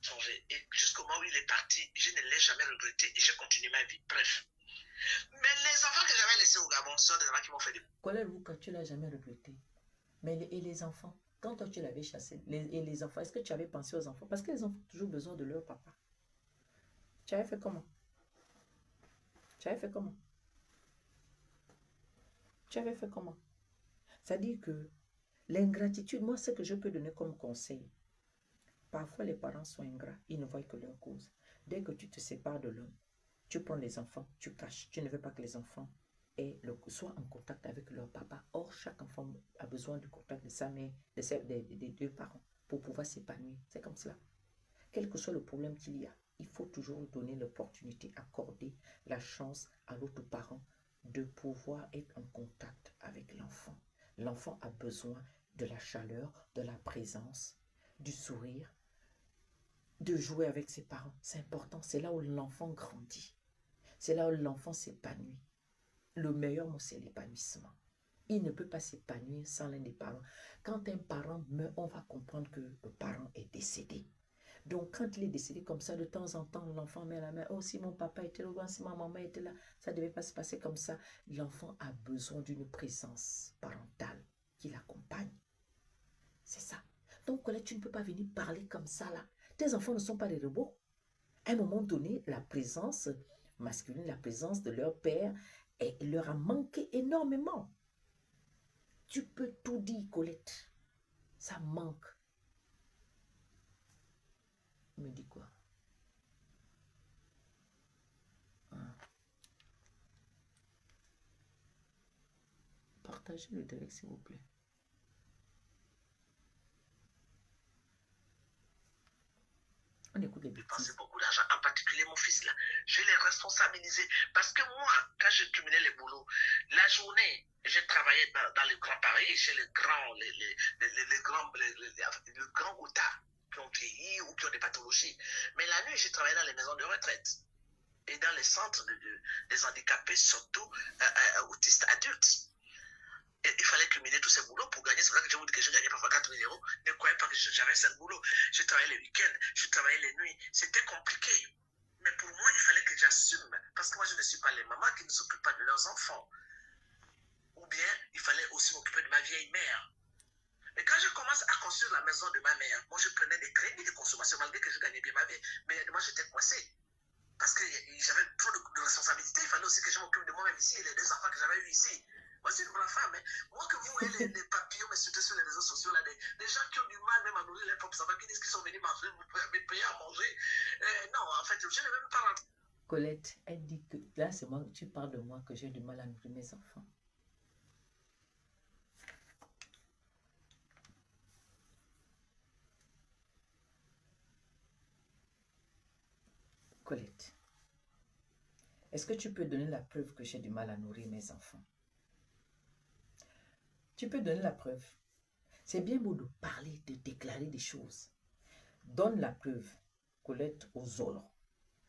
Changé. Et jusqu'au moment où il est parti, je ne l'ai jamais regretté et j'ai continué ma vie. Bref. Mais les enfants que j'avais laissés au Gabon sont des enfants qui m'ont fait des... Colette Louka, tu ne l'as jamais regretté. Mais et les enfants, quand toi tu l'avais chassé, et les enfants, est-ce que tu avais pensé aux enfants? Parce que les enfants ont toujours besoin de leur papa. Tu avais fait comment? Tu avais fait comment? Tu avais fait comment? C'est-à-dire que l'ingratitude, moi, ce que je peux donner comme conseil, parfois les parents sont ingrats, ils ne voient que leur cause. Dès que tu te sépares de l'homme, tu prends les enfants, tu caches, tu ne veux pas que les enfants soient en contact avec leur papa. Or, chaque enfant a besoin du contact de sa mère, des deux parents, pour pouvoir s'épanouir. C'est comme cela. Quel que soit le problème qu'il y a, il faut toujours donner l'opportunité, accorder la chance à l'autre parent de pouvoir être en contact avec l'enfant. L'enfant a besoin de la chaleur, de la présence, du sourire, de jouer avec ses parents. C'est important, c'est là où l'enfant grandit. C'est là où l'enfant s'épanouit. Le meilleur mot, c'est l'épanouissement. Il ne peut pas s'épanouir sans l'un des parents. Quand un parent meurt, on va comprendre que le parent est décédé. Donc, quand il est décédé comme ça, de temps en temps, l'enfant met la main. Oh, si mon papa était là, si ma maman était là, ça ne devait pas se passer comme ça. L'enfant a besoin d'une présence parentale qui l'accompagne. C'est ça. Donc, Colette, tu ne peux pas venir parler comme ça, là. Tes enfants ne sont pas des robots. À un moment donné, la présence masculine, la présence de leur père, leur a manqué énormément. Tu peux tout dire, Colette. Ça manque. Il me dit quoi? Partagez le direct, s'il vous plaît. On écoute les bêtises. J'ai dépensé beaucoup d'argent, en particulier mon fils là. Je l'ai responsabilisé parce que moi, quand je cumulais les boulots, la journée, je travaillais dans le Grand Paris, chez les grands, les grands outards qui ont vieilli ou qui ont des pathologies. Mais la nuit, je travaillais dans les maisons de retraite et dans les centres des handicapés, surtout autistes adultes. Et il fallait cumuler tous ces boulots pour gagner. C'est pour ça que je vous dis que je gagnais parfois 4 000 euros. Ne croyez pas que j'avais ce boulot. Je travaillais les week-ends, je travaillais les nuits. C'était compliqué. Mais pour moi, il fallait que j'assume. Parce que moi, je ne suis pas les mamans qui ne s'occupent pas de leurs enfants. Ou bien, il fallait aussi m'occuper de ma vieille mère. Mais quand je commence à construire la maison de ma mère, moi, je prenais des crédits de consommation malgré que je gagnais bien ma vie. Mais moi, j'étais coincé. Parce que j'avais trop de responsabilités. Il fallait aussi que je m'occupe de moi-même ici et les deux enfants que j'avais eus ici. Moi, c'est une vraie femme. Hein. Moi, que vous voyez les papillons me suivez sur les réseaux sociaux, là, des gens qui ont du mal même à nourrir les propres enfants, qui disent qu'ils sont venus manger, me payer à manger. Non, en fait, je n'ai même pas rentré. Colette, elle dit que là, c'est moi, tu parles de moi que j'ai du mal à nourrir mes enfants. Colette, est-ce que tu peux donner la preuve que j'ai du mal à nourrir mes enfants? Tu peux donner la preuve. C'est bien beau de parler, de déclarer des choses. Donne la preuve, Colette Ozolo.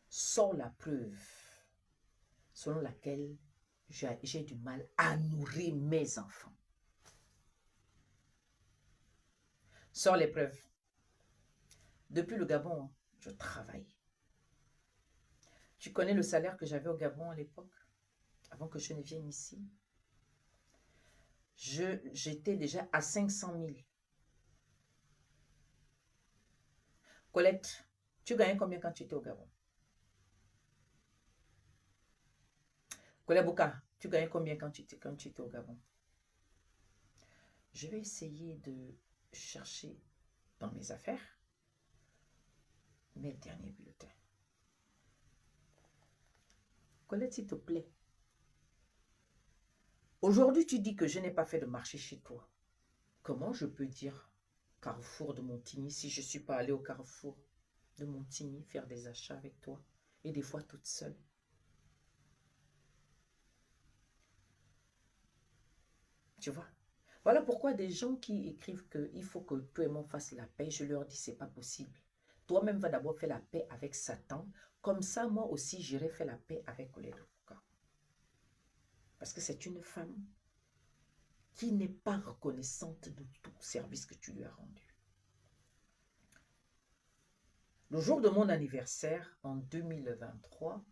Sors la preuve selon laquelle j'ai du mal à nourrir mes enfants. Sors les preuves. Depuis le Gabon, je travaille. Tu connais le salaire que j'avais au Gabon à l'époque, avant que je ne vienne ici? J'étais déjà à 500 000. Colette, tu gagnais combien quand tu étais au Gabon? Colette Bouka, tu gagnais combien quand tu étais au Gabon? Je vais essayer de chercher dans mes affaires Mets le dernier bulletin. Colette, s'il te plaît. Aujourd'hui, tu dis que je n'ai pas fait de marché chez toi. Comment je peux dire Carrefour de Montigny si je ne suis pas allée au Carrefour de Montigny faire des achats avec toi et des fois toute seule? Tu vois? Voilà pourquoi des gens qui écrivent qu'il faut que toi et moi fasse la paix, je leur dis c'est pas possible. Toi-même va d'abord faire la paix avec Satan. Comme ça, moi aussi, j'irai faire la paix avec Colette. Parce que c'est une femme qui n'est pas reconnaissante de tout service que tu lui as rendu. Le jour de mon anniversaire, en 2023,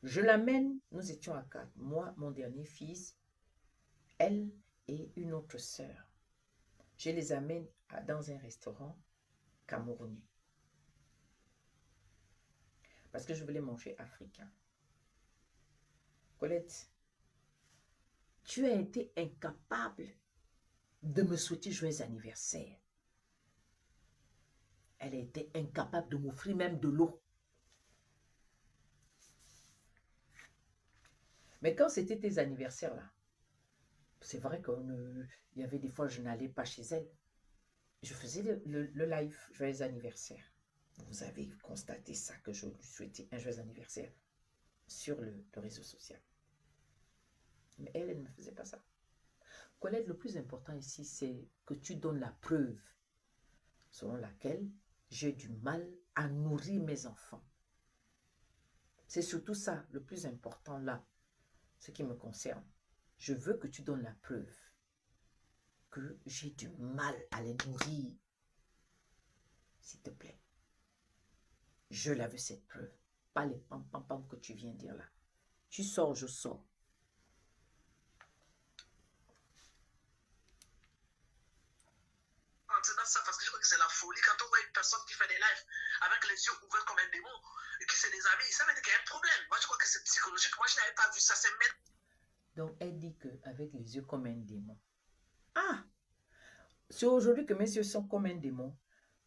je l'amène, nous étions à 4, moi, mon dernier fils, elle et une autre sœur. Je les amène dans un restaurant camerounais. Parce que je voulais manger africain. Colette, tu as été incapable de me souhaiter joyeux anniversaire. Elle a été incapable de m'offrir même de l'eau. Mais quand c'était tes anniversaires là, c'est vrai qu'il y avait des fois je n'allais pas chez elle. Je faisais le live joyeux anniversaire. Vous avez constaté ça, que je lui souhaitais un joyeux anniversaire sur le réseau social. Mais elle ne me faisait pas ça. Colette, le plus important ici, c'est que tu donnes la preuve selon laquelle j'ai du mal à nourrir mes enfants. C'est surtout ça, le plus important là, ce qui me concerne. Je veux que tu donnes la preuve que j'ai du mal à les nourrir. S'il te plaît. Je la veux cette preuve. Pas les pam-pam-pam que tu viens dire là. Tu sors, je sors. Dans ça, parce que je crois que c'est la folie quand on voit une personne qui fait des lives avec les yeux ouverts comme un démon et qui se déshabille. Ça veut dire qu'il y a un problème. Moi, je crois que c'est psychologique. Moi, je n'avais pas vu ça. C'est même. Donc, elle dit qu'avec les yeux comme un démon. Ah! C'est aujourd'hui que mes yeux sont comme un démon.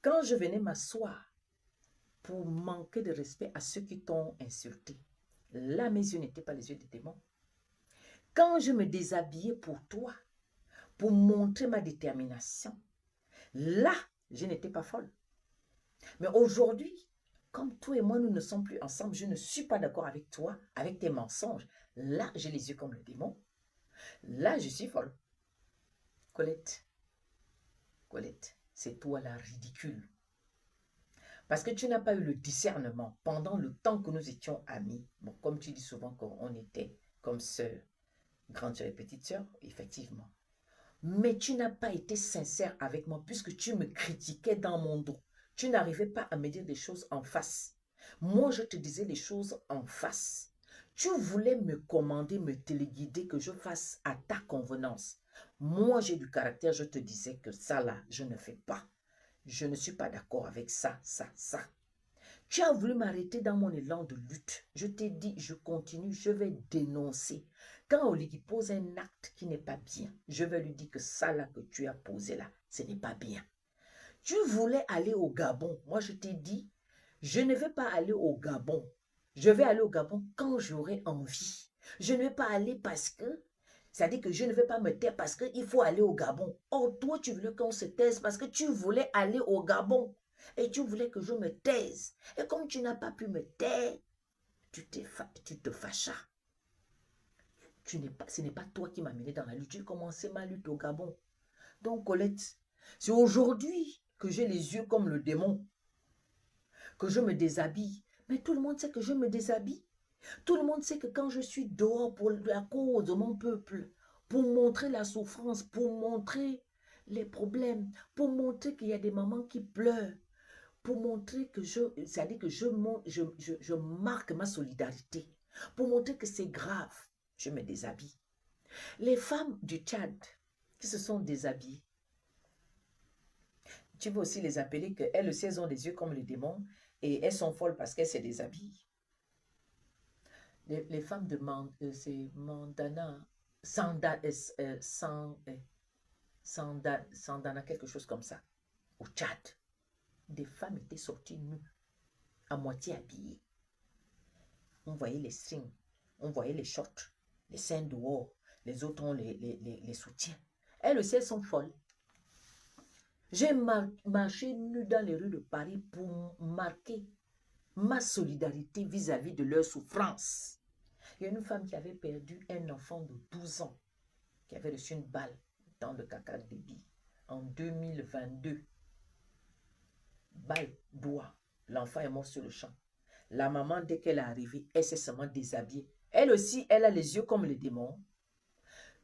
Quand je venais m'asseoir pour manquer de respect à ceux qui t'ont insulté, là, mes yeux n'étaient pas les yeux des démons. Quand je me déshabillais pour toi, pour montrer ma détermination, là, je n'étais pas folle. Mais aujourd'hui, comme toi et moi, nous ne sommes plus ensemble, je ne suis pas d'accord avec toi, avec tes mensonges. Là, j'ai les yeux comme le démon. Là, je suis folle. Colette, Colette, c'est toi la ridicule. Parce que tu n'as pas eu le discernement pendant le temps que nous étions amis. Bon, comme tu dis souvent qu'on était comme sœur, grande sœur et petite sœur, effectivement. Mais tu n'as pas été sincère avec moi puisque tu me critiquais dans mon dos. Tu n'arrivais pas à me dire des choses en face. Moi, je te disais les choses en face. Tu voulais me commander, me téléguider, que je fasse à ta convenance. Moi, j'ai du caractère, je te disais que ça là, je ne fais pas. Je ne suis pas d'accord avec ça, ça, ça. Tu as voulu m'arrêter dans mon élan de lutte. Je t'ai dit, je continue, je vais dénoncer. Quand Oligui pose un acte qui n'est pas bien, je vais lui dire que ça là que tu as posé là, ce n'est pas bien. Tu voulais aller au Gabon. Moi, je t'ai dit, je ne vais pas aller au Gabon. Je vais aller au Gabon quand j'aurai envie. Je ne vais pas aller parce que, c'est-à-dire que je ne vais pas me taire parce qu'il faut aller au Gabon. Or, toi, tu voulais qu'on se taise parce que tu voulais aller au Gabon. Et tu voulais que je me taise. Et comme tu n'as pas pu me taire, tu te fâchas. Ce n'est pas toi qui m'as mené dans la lutte. J'ai commencé ma lutte au Gabon. Donc, Colette, c'est aujourd'hui que j'ai les yeux comme le démon, que je me déshabille. Mais tout le monde sait que je me déshabille. Tout le monde sait que quand je suis dehors pour la cause de mon peuple, pour montrer la souffrance, pour montrer les problèmes, pour montrer qu'il y a des mamans qui pleurent, pour montrer que c'est-à-dire que je marque ma solidarité, pour montrer que c'est grave, je me déshabille. Les femmes du Tchad qui se sont déshabillées, tu peux aussi les appeler qu'elles aussi, elles ont des yeux comme les démons et elles sont folles parce qu'elles se déshabillent. Les femmes de c'est Mandana, Sandana, quelque chose comme ça, au Tchad. Des femmes étaient sorties nues. à moitié habillée. On voyait les strings, on voyait les shorts, les seins dehors, les autres ont les soutiens. Elles aussi, elles sont folles. J'ai marché nu dans les rues de Paris pour marquer ma solidarité vis-à-vis de leur souffrance. Il y a une femme qui avait perdu un enfant de 12 ans, qui avait reçu une balle dans le caca de billes en 2022. Balle, doigt. L'enfant est mort sur le champ. La maman, dès qu'elle est arrivée, elle s'est seulement déshabillée. Elle aussi, elle a les yeux comme les démons.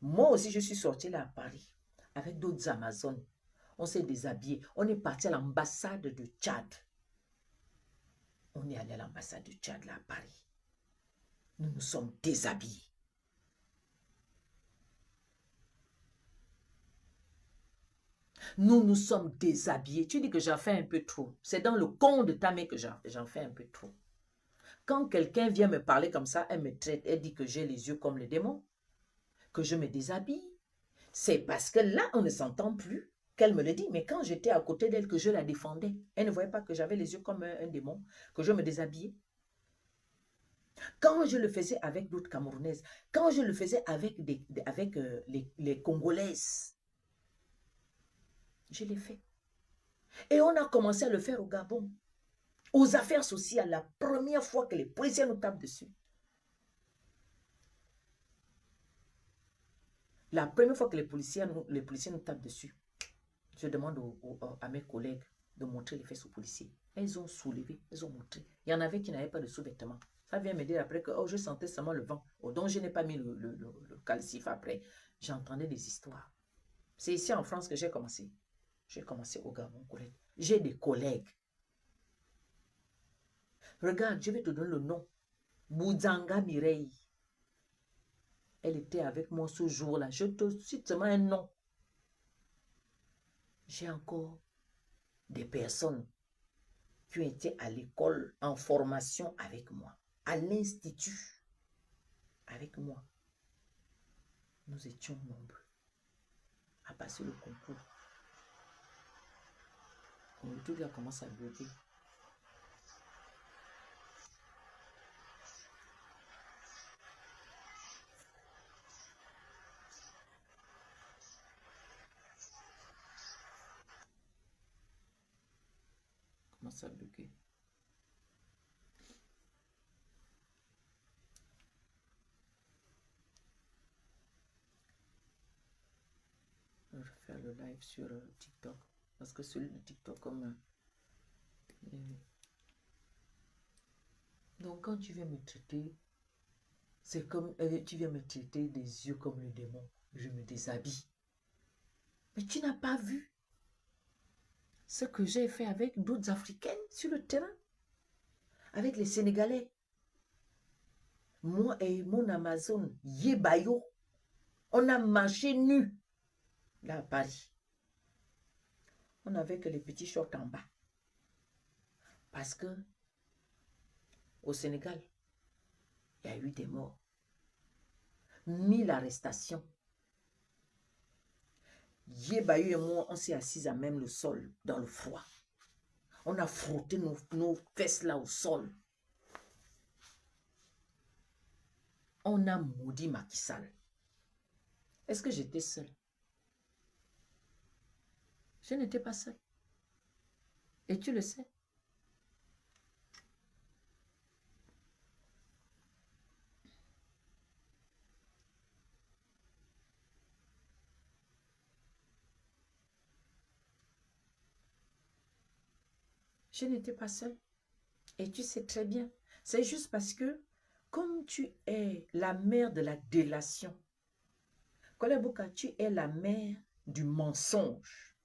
Moi aussi, je suis sortie là à Paris avec d'autres Amazones. On s'est déshabillés. On est parti à l'ambassade de Tchad. On est allé à l'ambassade de Tchad là à Paris. Nous nous sommes déshabillés. Nous nous sommes déshabillés. Tu dis que j'en fais un peu trop. C'est dans le con de ta mère que j'en fais un peu trop. Quand quelqu'un vient me parler comme ça, elle me traite, elle dit que j'ai les yeux comme les démons, que je me déshabille. C'est parce que là, on ne s'entend plus qu'elle me le dit. Mais quand j'étais à côté d'elle, que je la défendais, elle ne voyait pas que j'avais les yeux comme un démon, que je me déshabillais. Quand je le faisais avec d'autres Camerounaises, quand je le faisais avec, les Congolaises, je l'ai fait. Et on a commencé à le faire au Gabon. Aux affaires sociales, la première fois que les policiers nous tapent dessus. La première fois que les policiers nous tapent dessus, je demande à mes collègues de montrer les fesses aux policiers. Elles ont soulevé, elles ont montré. Il y en avait qui n'avaient pas de sous-vêtements. Ça vient me dire après que je sentais seulement le vent. Donc je n'ai pas mis le calcif après. J'entendais des histoires. C'est ici en France que j'ai commencé. J'ai commencé au Gabon, collègue. J'ai des collègues. Regarde, je vais te donner le nom. Boudzanga Mireille. Elle était avec moi ce jour-là. Je te cite seulement un nom. J'ai encore des personnes qui ont été à l'école en formation avec moi, à l'institut avec moi. Nous étions nombreux à passer le concours. Le truc là commence à bloquer. Commence à bloquer. Je vais faire le live sur TikTok. Parce que celui de TikTok, comme... Donc, quand tu viens me traiter, c'est comme... tu viens me traiter des yeux comme le démon. Je me déshabille. Mais tu n'as pas vu ce que j'ai fait avec d'autres Africaines sur le terrain. Avec les Sénégalais. Moi et mon Amazon, Yebayo, on a marché nus là à Paris. On n'avait que les petits shorts en bas. Parce que au Sénégal, il y a eu des morts. 1000 arrestations. Yebayo et moi, on s'est assis à même le sol, dans le froid. On a frotté nos fesses là au sol. On a maudit Macky Sall. Est-ce que j'étais seule? Je n'étais pas seule. Et tu le sais. Je n'étais pas seule. Et tu sais très bien. C'est juste parce que, comme tu es la mère de la délation, Koleboka, tu es la mère du mensonge.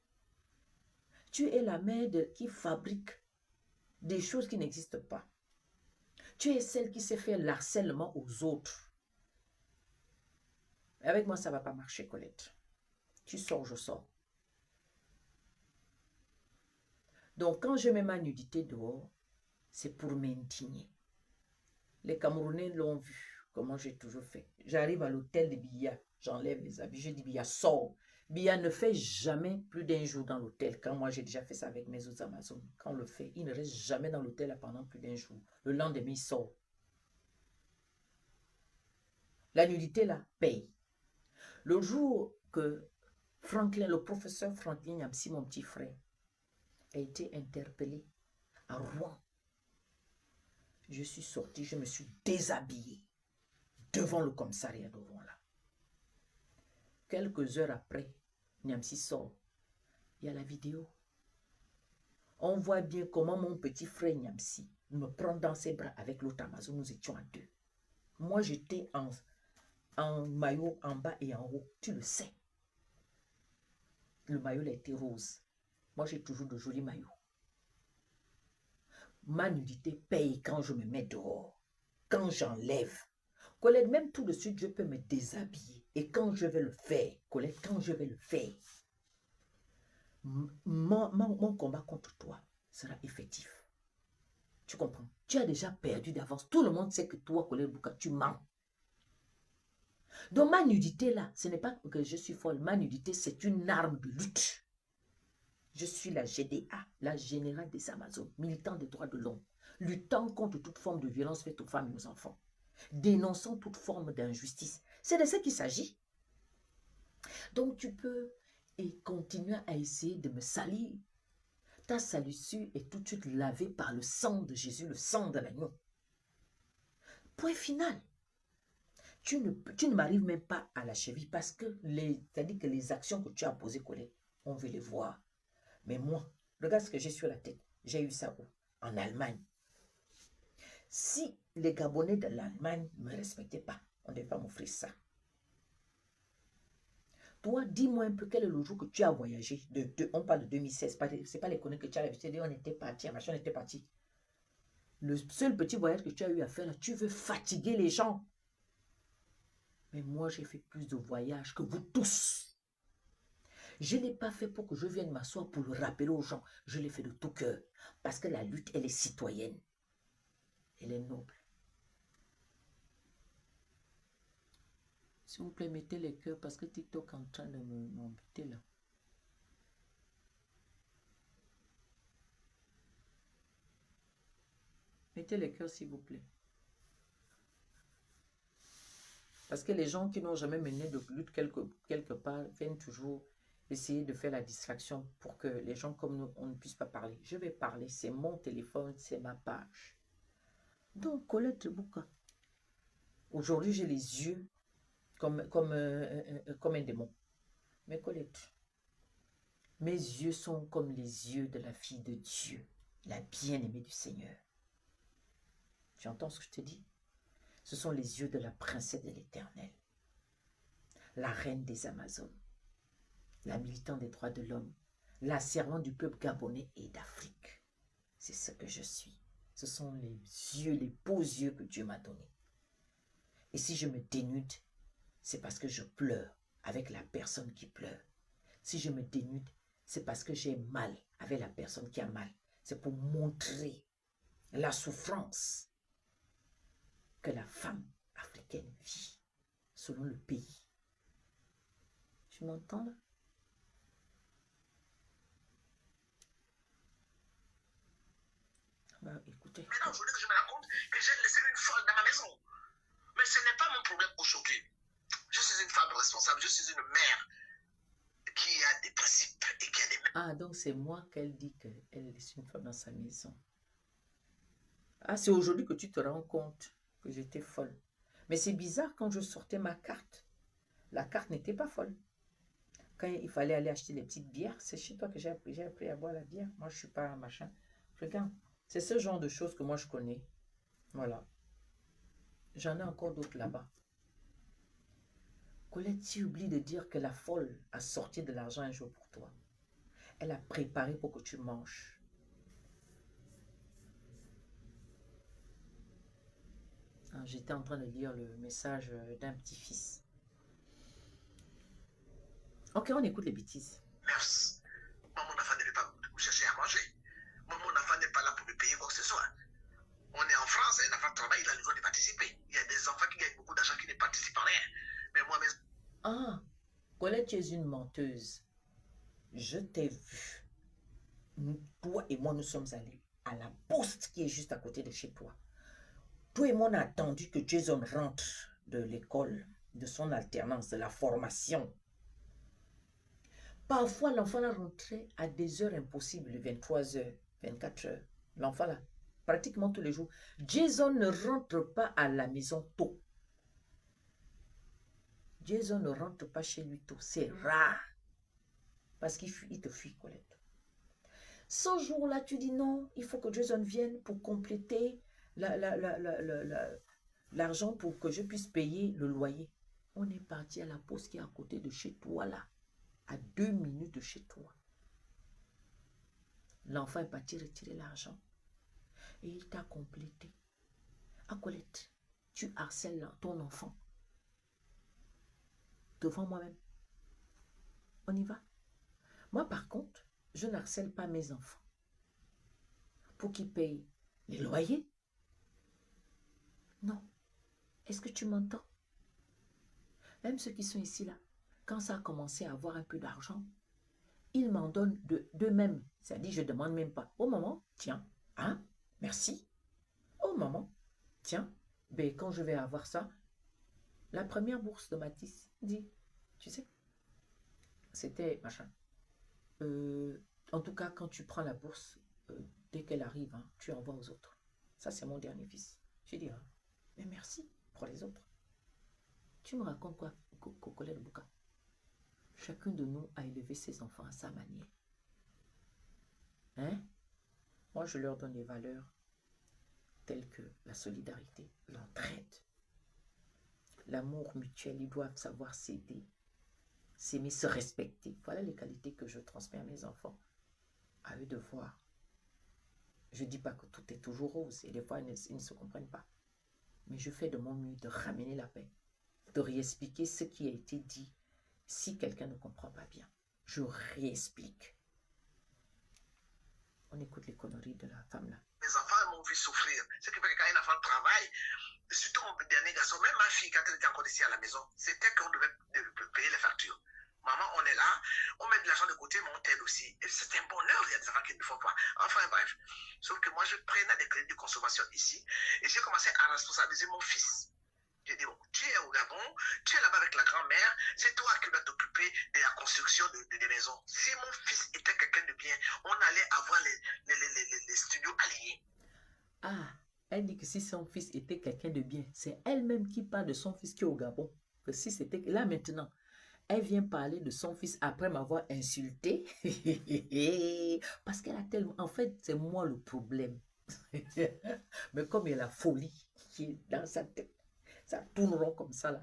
Tu es la mère qui fabrique des choses qui n'existent pas. Tu es celle qui sait faire l'harcèlement aux autres. Et avec moi, ça ne va pas marcher, Colette. Tu sors, je sors. Donc, quand je mets ma nudité dehors, c'est pour m'indigner. Les Camerounais l'ont vu, comment j'ai toujours fait. J'arrive à l'hôtel de Biya, j'enlève les habits, je dis Biya, sors. Bia ne fait jamais plus d'un jour dans l'hôtel. Quand moi, j'ai déjà fait ça avec mes autres Amazones. Quand on le fait, il ne reste jamais dans l'hôtel pendant plus d'un jour. Le lendemain, il sort. La nudité, là, paye. Le jour que Franklin, le professeur Franklin Yamsi, mon petit frère, a été interpellé à Rouen, je suis sorti, je me suis déshabillé devant le commissariat de Rouen, là. Quelques heures après, Niamsi sort. Il y a la vidéo. On voit bien comment mon petit frère Niamsi me prend dans ses bras avec l'autre Amazon. Nous étions à deux. Moi, j'étais en maillot en bas et en haut. Tu le sais. Le maillot, il était rose. Moi, j'ai toujours de jolis maillots. Ma nudité paye quand je me mets dehors. Quand j'enlève. Colette, même tout de suite, je peux me déshabiller. Et quand je vais le faire, Colette, quand je vais le faire, mon combat contre toi sera effectif. Tu comprends? Tu as déjà perdu d'avance. Tout le monde sait que toi, Colette Bouka, tu mens. Donc ma nudité là, ce n'est pas que je suis folle. Ma nudité, c'est une arme de lutte. Je suis la GDA, la générale des Amazones, militant des droits de l'homme, luttant contre toute forme de violence faite aux femmes et aux enfants, dénonçant toute forme d'injustice. C'est de ça qu'il s'agit. Donc tu peux continuer à essayer de me salir. Ta salissure est tout de suite lavée par le sang de Jésus, le sang de l'agneau. Point final. Tu ne m'arrives même pas à la cheville parce que c'est-à-dire que les actions que tu as posées, Colette, on veut les voir. Mais moi, regarde ce que j'ai sur la tête. J'ai eu ça où? En Allemagne. Si les Gabonais de l'Allemagne ne me respectaient pas, on ne devait pas m'offrir ça. Toi, dis-moi un peu quel est le jour que tu as voyagé. On parle de 2016, ce n'est pas les conneries que tu as visité, on était parti, machin, on était parti. Le seul petit voyage que tu as eu à faire, là, tu veux fatiguer les gens. Mais moi, j'ai fait plus de voyages que vous tous. Je ne l'ai pas fait pour que je vienne m'asseoir pour le rappeler aux gens. Je l'ai fait de tout cœur. Parce que la lutte, elle est citoyenne. Elle est noble. S'il vous plaît, mettez les cœurs parce que TikTok est en train de m'embêter là. Mettez les cœurs s'il vous plaît. Parce que les gens qui n'ont jamais mené de lutte quelque part viennent toujours essayer de faire la distraction pour que les gens comme nous, on ne puisse pas parler. Je vais parler, c'est mon téléphone, c'est ma page. Donc, Colette Bouka. Aujourd'hui, j'ai les yeux comme un démon. Mais Colette, mes yeux sont comme les yeux de la fille de Dieu, la bien-aimée du Seigneur. Tu entends ce que je te dis? Ce sont les yeux de la princesse de l'Éternel, la reine des Amazones, la militante des droits de l'homme, la servante du peuple gabonais et d'Afrique. C'est ce que je suis. Ce sont les yeux, les beaux yeux que Dieu m'a donnés. Et si je me dénude, c'est parce que je pleure avec la personne qui pleure. Si je me dénude, c'est parce que j'ai mal avec la personne qui a mal. C'est pour montrer la souffrance que la femme africaine vit selon le pays. Tu m'entends là? Bah, écoutez. Maintenant, il faudrait que je me rende compte que j'ai laissé une folle dans ma maison. Mais ce n'est pas mon problème aujourd'hui. Je suis une femme responsable, je suis une mère qui a des principes et qui a des... Ah, donc c'est moi qu'elle dit qu'elle laisse une femme dans sa maison. Ah, c'est aujourd'hui que tu te rends compte que j'étais folle. Mais c'est bizarre, quand je sortais ma carte, la carte n'était pas folle. Quand il fallait aller acheter les petites bières, c'est chez toi que j'ai appris à boire la bière. Moi, je ne suis pas machin. Regarde, c'est ce genre de choses que moi, je connais. Voilà. J'en ai encore d'autres là-bas. Colette, tu oublies de dire que la folle a sorti de l'argent un jour pour toi. Elle a préparé pour que tu manges. J'étais en train de lire le message d'un petit-fils. Ok, on écoute les bêtises. Merci. Moi, mon enfant ne veut pas me chercher à manger. Moi, mon enfant n'est pas là pour me payer quoi que ce soit. On est en France, un enfant travaille, il a le droit de participer. Il y a des enfants qui gagnent beaucoup d'argent qui ne participent en rien. Mais moi, mes... Ah, Colette, tu es une menteuse. Je t'ai vu. Toi et moi, nous sommes allés à la poste qui est juste à côté de chez toi. Toi et moi, on a attendu que Jason rentre de l'école, de son alternance, de la formation. Parfois, l'enfant là rentrait à des heures impossibles, 23 heures, 24 heures. L'enfant là, pratiquement tous les jours. Jason ne rentre pas à la maison tôt. Jason ne rentre pas chez lui tôt. C'est rare. Parce qu'il te fuit, Colette. Ce jour-là, tu dis non, il faut que Jason vienne pour compléter l'argent pour que je puisse payer le loyer. On est parti à la poste qui est à côté de chez toi, là. À 2 minutes de chez toi. L'enfant est parti retirer l'argent. Et il t'a complété. Ah, Colette, tu harcèles ton enfant. Devant moi-même. On y va. Moi, par contre, je n'harcèle pas mes enfants. Pour qu'ils payent les loyers. Non. Est-ce que tu m'entends? Même ceux qui sont ici, là, quand ça a commencé à avoir un peu d'argent, ils m'en donnent d'eux-mêmes. C'est-à-dire, je ne demande même pas. Oh, maman, tiens, hein, merci. Oh, maman, tiens, ben, quand je vais avoir ça, la première bourse de Matisse dit, tu sais, c'était machin. En tout cas, quand tu prends la bourse, dès qu'elle arrive, hein, tu envoies aux autres. Ça, c'est mon dernier fils. Je dis, hein, mais merci pour les autres. Tu me racontes quoi, Colette Bouka? Chacun de nous a élevé ses enfants à sa manière. Hein? Moi, je leur donne des valeurs telles que la solidarité, l'entraide, l'amour mutuel. Ils doivent savoir s'aider, s'aimer, se respecter. Voilà les qualités que je transmets à mes enfants. À eux de voir. Je ne dis pas que tout est toujours rose et des fois, ils ne se comprennent pas. Mais je fais de mon mieux de ramener la paix, de réexpliquer ce qui a été dit. Si quelqu'un ne comprend pas bien, je réexplique. On écoute les conneries de la femme là. Mes enfants m'ont vu souffrir. Ce qui fait que quand un enfant travaille, surtout mon dernier garçon, même ma fille, quand elle était encore ici à la maison, c'était qu'on devait payer les factures. Maman, on est là, on met de l'argent de côté, mais on t'aide aussi. Et c'est un bonheur, il y a des enfants qui ne font pas. Enfin, bref. Sauf que moi, je prenais des crédits de consommation ici et j'ai commencé à responsabiliser mon fils. J'ai dit, bon, tu es au Gabon, tu es là-bas avec la grand-mère, c'est toi qui dois t'occuper de la construction des maisons. Si mon fils était quelqu'un de bien, on allait avoir les studios alignés. Ah, elle dit que si son fils était quelqu'un de bien, c'est elle-même qui parle de son fils qui est au Gabon. Que si c'était là maintenant, elle vient parler de son fils après m'avoir insulté. Parce qu'elle a tellement... En fait, c'est moi le problème. Mais comme il y a la folie qui est dans sa tête, ça tourne rond comme ça là.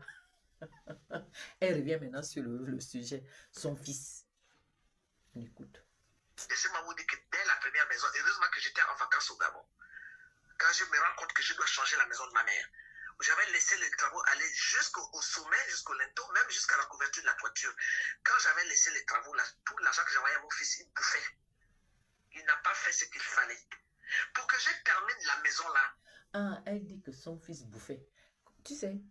Elle revient maintenant sur le sujet. Son fils. On écoute. Laissez-moi vous dire que dès la première maison, heureusement que j'étais en vacances au Gabon, quand je me rends compte que je dois changer la maison de ma mère, j'avais laissé les travaux aller jusqu'au sommet, jusqu'au linteau, même jusqu'à la couverture de la toiture. Quand j'avais laissé les travaux là, tout l'argent que j'envoyais à mon fils, il bouffait. Il n'a pas fait ce qu'il fallait. Pour que je termine la maison là. Ah, elle dit que son fils bouffait. Tu sais,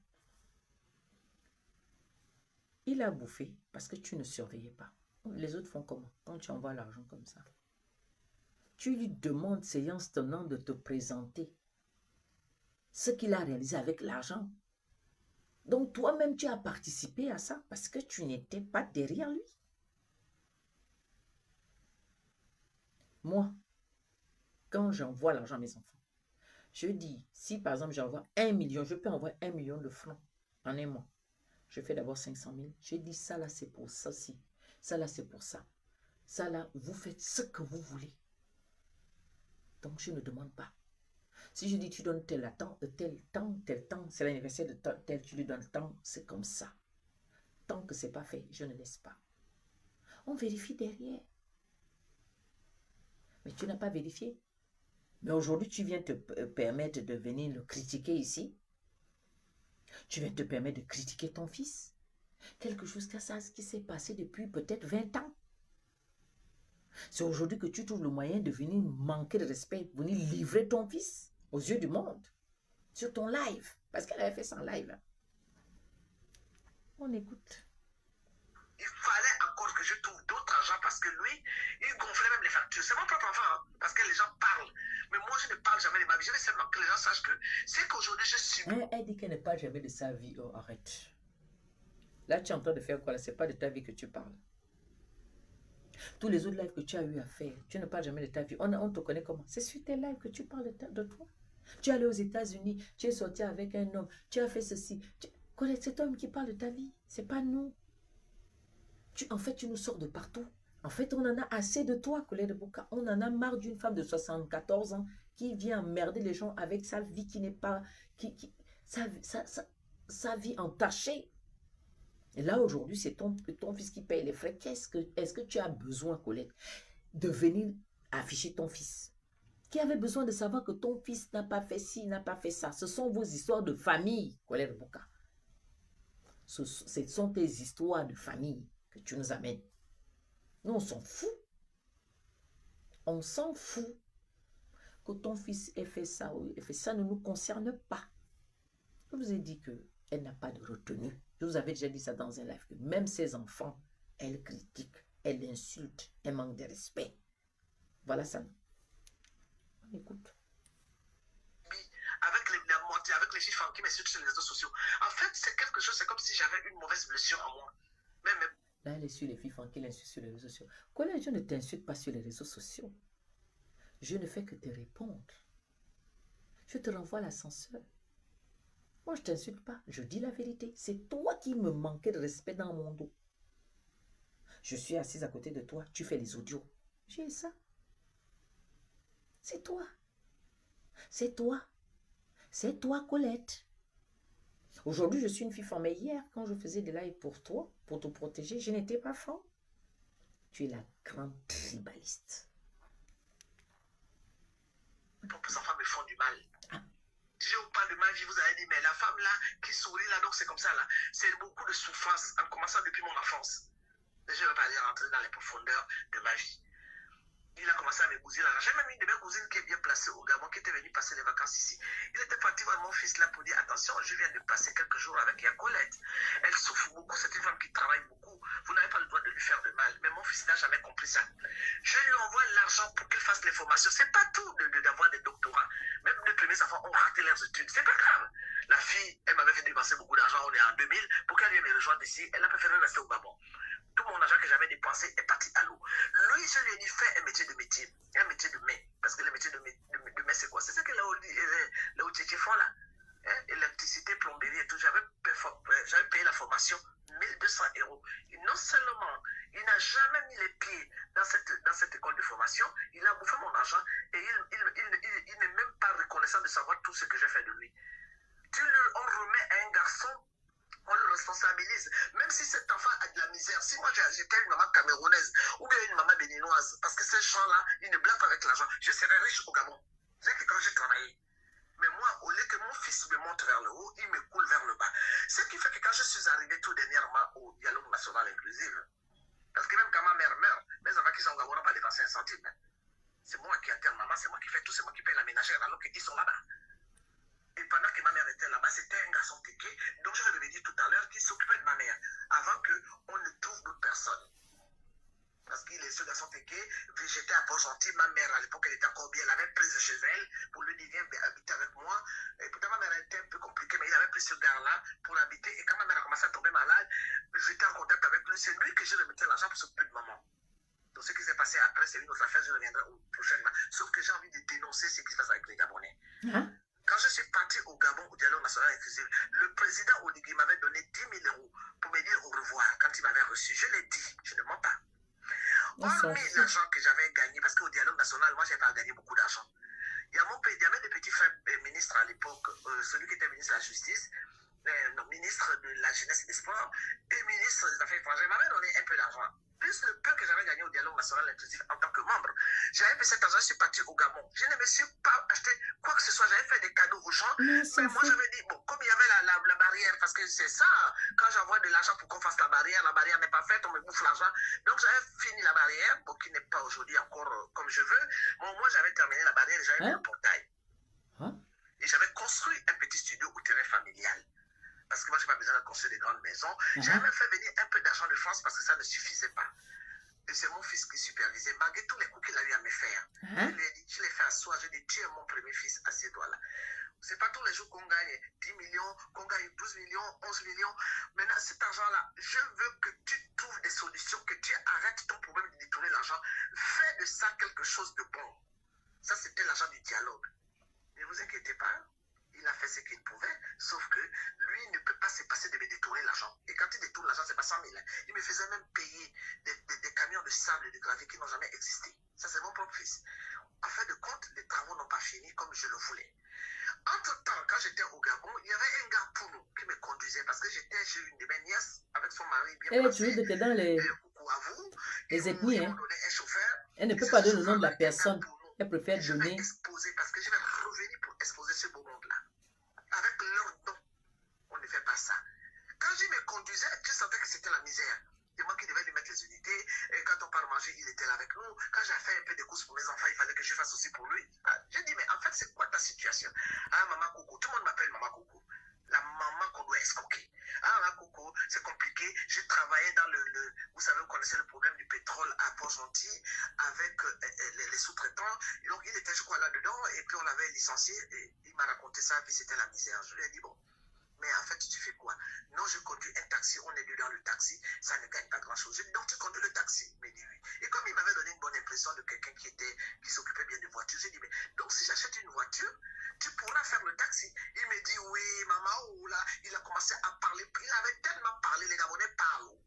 il a bouffé parce que tu ne surveillais pas. Les autres font comment? Quand tu envoies l'argent comme ça, tu lui demandes, séance tenante, de te présenter ce qu'il a réalisé avec l'argent. Donc toi-même, tu as participé à ça parce que tu n'étais pas derrière lui. Moi, quand j'envoie l'argent à mes enfants, je dis, si par exemple j'envoie 1 million, je peux envoyer 1 million de francs en un mois. Je fais d'abord 500 000. Je dis, ça là, c'est pour ça, si. Ça là, c'est pour ça. Ça là, vous faites ce que vous voulez. Donc, je ne demande pas. Si je dis, tu donnes tel temps, c'est l'anniversaire de tel, tu lui donnes le temps, c'est comme ça. Tant que ce n'est pas fait, je ne laisse pas. On vérifie derrière. Mais tu n'as pas vérifié. Mais aujourd'hui, tu viens te permettre de venir le critiquer ici. Tu viens te permettre de critiquer ton fils. Quelque chose que ça, ce qui s'est passé depuis peut-être 20 ans. C'est aujourd'hui que tu trouves le moyen de venir manquer de respect, venir livrer ton fils aux yeux du monde, sur ton live, parce qu'elle avait fait son live. On écoute. il fallait encore que je trouve d'autres argent parce que lui, il gonflait même les factures. C'est mon propre enfant, hein, parce que les gens parlent. Mais moi, je ne parle jamais de ma vie. Je veux seulement que les gens sachent que c'est qu'aujourd'hui, je suis... Elle dit qu'elle ne parle jamais de sa vie. Oh, arrête. Là, tu es en train de faire quoi? Ce n'est pas de ta vie que tu parles. Tous les autres lives que tu as eu à faire, tu ne parles jamais de ta vie. On te connaît comment? C'est sur tes lives que tu parles de toi. Tu es allé aux États-Unis, tu es sorti avec un homme, tu as fait ceci. Connais cet homme qui parle de ta vie. Ce n'est pas nous. En fait, tu nous sors de partout. En fait, on en a assez de toi, Colette Bouka. On en a marre d'une femme de 74 ans qui vient emmerder les gens avec sa vie qui n'est pas... sa vie entachée. Et là, aujourd'hui, c'est ton fils qui paye les frais. Est-ce que tu as besoin, Colette, de venir afficher ton fils? Qui avait besoin de savoir que ton fils n'a pas fait ci, n'a pas fait ça? Ce sont vos histoires de famille, Colette Bouka. Ce sont tes histoires de famille que tu nous amènes. Nous, on s'en fout. On s'en fout. Que ton fils ait fait ça ou ait fait ça ne nous concerne pas. Je vous ai dit qu'elle n'a pas de retenue. Je vous avais déjà dit ça dans un live, que même ses enfants, elle critique, elle insulte, elle manque de respect. Voilà ça. On écoute. Avec les chiffres qui m'insultent sur les réseaux sociaux. En fait, c'est quelque chose, c'est comme si j'avais une mauvaise blessure en moi. Même... Là, elle est sur les filles qui l'insultent sur les réseaux sociaux. Colette, je ne t'insulte pas sur les réseaux sociaux. Je ne fais que te répondre. Je te renvoie à l'ascenseur. Moi, je ne t'insulte pas. Je dis la vérité. C'est toi qui me manquais de respect dans mon dos. Je suis assise à côté de toi. Tu fais les audios. J'ai ça. C'est toi. C'est toi. C'est toi, Colette. Aujourd'hui, je suis une fille forte. Mais hier, quand je faisais des lives pour toi, pour te protéger, je n'étais pas forte. Tu es la grande tribaliste. Mes propres enfants me font du mal. Si je vous parle de ma vie, vous allez dire, mais la femme là, qui sourit là, donc c'est comme ça là. C'est beaucoup de souffrance, en commençant depuis mon enfance. Mais je ne vais pas aller rentrer dans les profondeurs de ma vie. Il a commencé à m'épouser là. J'ai même une de mes cousines qui est bien placée au Gabon, qui était venue passer les vacances ici. Il était parti voir mon fils là pour dire, attention, je viens de passer quelques jours avec Yacolette. Elle souffre beaucoup, c'est une femme qui travaille beaucoup. Vous n'avez pas le droit de lui faire de mal. Mais mon fils n'a jamais compris ça. Je lui envoie l'argent pour qu'il fasse les formations. C'est pas tout d'avoir des doctorats. Même les premiers enfants ont raté leurs études. C'est pas grave. La fille, elle m'avait fait dépenser beaucoup d'argent, on est en 2000, pour qu'elle vienne me rejoindre ici. Elle a préféré rester au Gabon. Tout mon argent que j'avais dépensé est parti à l'eau. Lui, je lui ai dit, fais un métier de main. Parce que le métier de main, c'est quoi? C'est ça que là où tu font là. Hein? Électricité, plomberie et tout. J'avais payé la formation 1200 €. Et non seulement, il n'a jamais mis les pieds dans cette école de formation, il a bouffé mon argent et il n'est même pas reconnaissant de savoir tout ce que j'ai fait de lui. On remet à un garçon, on le responsabilise. Même si cet enfant a de la misère, si moi j'étais une maman camerounaise ou bien une maman béninoise, parce que ces gens-là, ils ne blaguent avec l'argent, je serais riche au Gabon. C'est que quand j'ai travaillé. Mais moi, au lieu que mon fils me monte vers le haut, il me coule vers le bas. Ce qui fait que quand je suis arrivé tout dernièrement au dialogue national inclusif, parce que même quand ma mère meurt, mes enfants qui sont au Gabon n'ont pas dépensé un centime. C'est moi qui attends maman, c'est moi qui fais tout, c'est moi qui paye la ménagère alors qu'ils sont là-bas. Et pendant que ma mère était là-bas, c'était un garçon téqué, donc je vais le dire tout à l'heure, qui s'occupait de ma mère, avant qu'on ne trouve d'autres personnes. Parce qu'il est ce garçon téqué, j'étais à Port-Gentil, ma mère à l'époque elle était encore bien, elle avait prise chez elle pour lui dire viens habiter avec moi. Et pourtant ma mère était un peu compliquée, mais il avait pris ce gars-là pour l'habiter. Et quand ma mère a commencé à tomber malade, j'étais en contact avec lui, c'est lui que je remettais l'argent pour s'occuper de maman. Donc ce qui s'est passé après, c'est une autre affaire, je reviendrai prochainement. Sauf que j'ai envie de dénoncer ce qui se passe avec les Gabonais. Hein? Quand je suis parti au Gabon, au dialogue national inclusif, le président Oligui m'avait donné 10 000 € pour me dire au revoir quand il m'avait reçu. Je l'ai dit, je ne mens pas. Hormis l'argent que j'avais gagné, parce qu'au dialogue national, moi, je n'ai pas gagné beaucoup d'argent. Il y a mes petits frères ministres à l'époque, celui qui était ministre de la Justice, ministre de la Jeunesse et des Sports, et ministre des Affaires étrangères, m'avait donné un peu d'argent. Plus le peu que j'avais gagné au dialogue national inclusif en tant que membre. J'avais pris cet argent, je suis parti au Gabon. Je ne me suis pas acheté quoi que ce soit. J'avais fait des cadeaux aux gens. Mais moi, j'avais dit, bon, comme il y avait la barrière, parce que c'est ça, quand j'envoie de l'argent pour qu'on fasse la barrière n'est pas faite, on me bouffe l'argent. Donc, j'avais fini la barrière, bon, qui n'est pas aujourd'hui encore comme je veux. Bon, moi, j'avais terminé la barrière et j'avais mis un portail. Et j'avais construit un petit studio au terrain familial. parce que moi, je n'ai pas besoin de construire des grandes maisons. J'ai même fait venir un peu d'argent de France parce que ça ne suffisait pas. Et c'est mon fils qui supervisait, malgré tous les coups qu'il a eu à me faire. Je l'ai fait asseoir, j'ai dit, tu es mon premier fils à ces doigts-là. Ce n'est pas tous les jours qu'on gagne 10 millions, qu'on gagne 12 millions, 11 millions. Maintenant, cet argent-là, je veux que tu trouves des solutions, que tu arrêtes ton problème de détourner l'argent. Fais de ça quelque chose de bon. Ça, c'était l'argent du dialogue. Ne vous inquiétez pas, il a fait ce qu'il pouvait, sauf que lui ne peut pas se passer de me détourner l'argent. Et quand il détourne l'argent, ce n'est pas 100 000. Il me faisait même payer des camions de sable et de gravier qui n'ont jamais existé. Ça, c'est mon propre fils. En fin de compte, les travaux n'ont pas fini comme je le voulais. Entre-temps, quand j'étais au Gabon, il y avait un gars pour nous qui me conduisait parce que j'étais chez une de mes nièces avec son mari bien Elle est placé. toujours dans Coucou à vous. les ethnies. Ils m'ont donné un chauffeur. Elle ne peut pas donner le nom de la personne. Elle préfère donner. Je vais exposer parce que je vais revenir pour exposer ce beau monde-là. Avec leur nom, on ne fait pas ça. Quand je me conduisais, je sentais que c'était la misère. C'est moi qui devais lui mettre les unités. Et quand on part manger, il était là avec nous. Quand j'ai fait un peu de courses pour mes enfants, il fallait que je fasse aussi pour lui. J'ai dit, mais en fait, c'est quoi ta situation? Ah, Maman Coco. Tout le monde m'appelle Maman Coco. La maman qu'on doit escroquer. Ah, Maman Coco, c'est compliqué. J'ai travaillé dans vous savez, vous connaissez le problème du pétrole à Port-Gentil avec les sous-traitants. Donc, il était, je crois, là-dedans. Et puis, on l'avait licencié. Et il m'a raconté ça. Puis, c'était la misère. Je lui ai dit, bon. Mais en fait, tu fais quoi? Non, je conduis un taxi, on est deux dans le taxi, ça ne gagne pas grand-chose. Je dis, donc tu conduis le taxi? Il me dit oui. Et comme il m'avait donné une bonne impression de quelqu'un qui s'occupait bien de voitures, j'ai dit, mais donc si j'achète une voiture, tu pourras faire le taxi. Il me dit, oui, maman, ou là, il a commencé à parler. Il avait tellement parlé, les Gabonais parlent.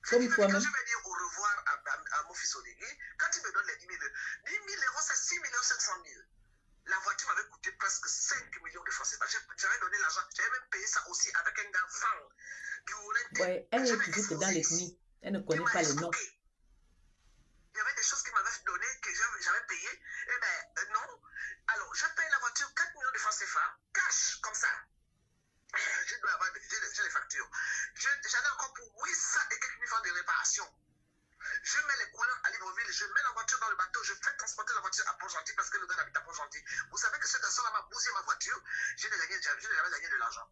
Quand je vais dire au revoir à mon fils Oligui, quand il me donne les 10 000 euros, c'est 6 700 000. La voiture m'avait coûté presque 5 millions de francs CFA. J'avais donné l'argent. J'avais même payé ça aussi avec un garçon qui voulait... Ouais, elle est toujours dans les nuits. Elle ne connaît pas les noms. Il y avait des choses qu'il m'avait données que j'avais payées. Eh bien, non. Alors, je paye la voiture 4 millions de francs CFA, cash, comme ça. Je dois avoir j'ai les factures. J'en ai encore pour 800 et quelques mille francs de réparation. Je mets les couleurs à Libreville, je mets la voiture dans le bateau, je fais transporter la voiture à Port-Gentil parce que le gars habite à Port-Gentil. Vous savez que ce garçon-là m'a bousillé ma voiture, je n'ai jamais gagné de l'argent.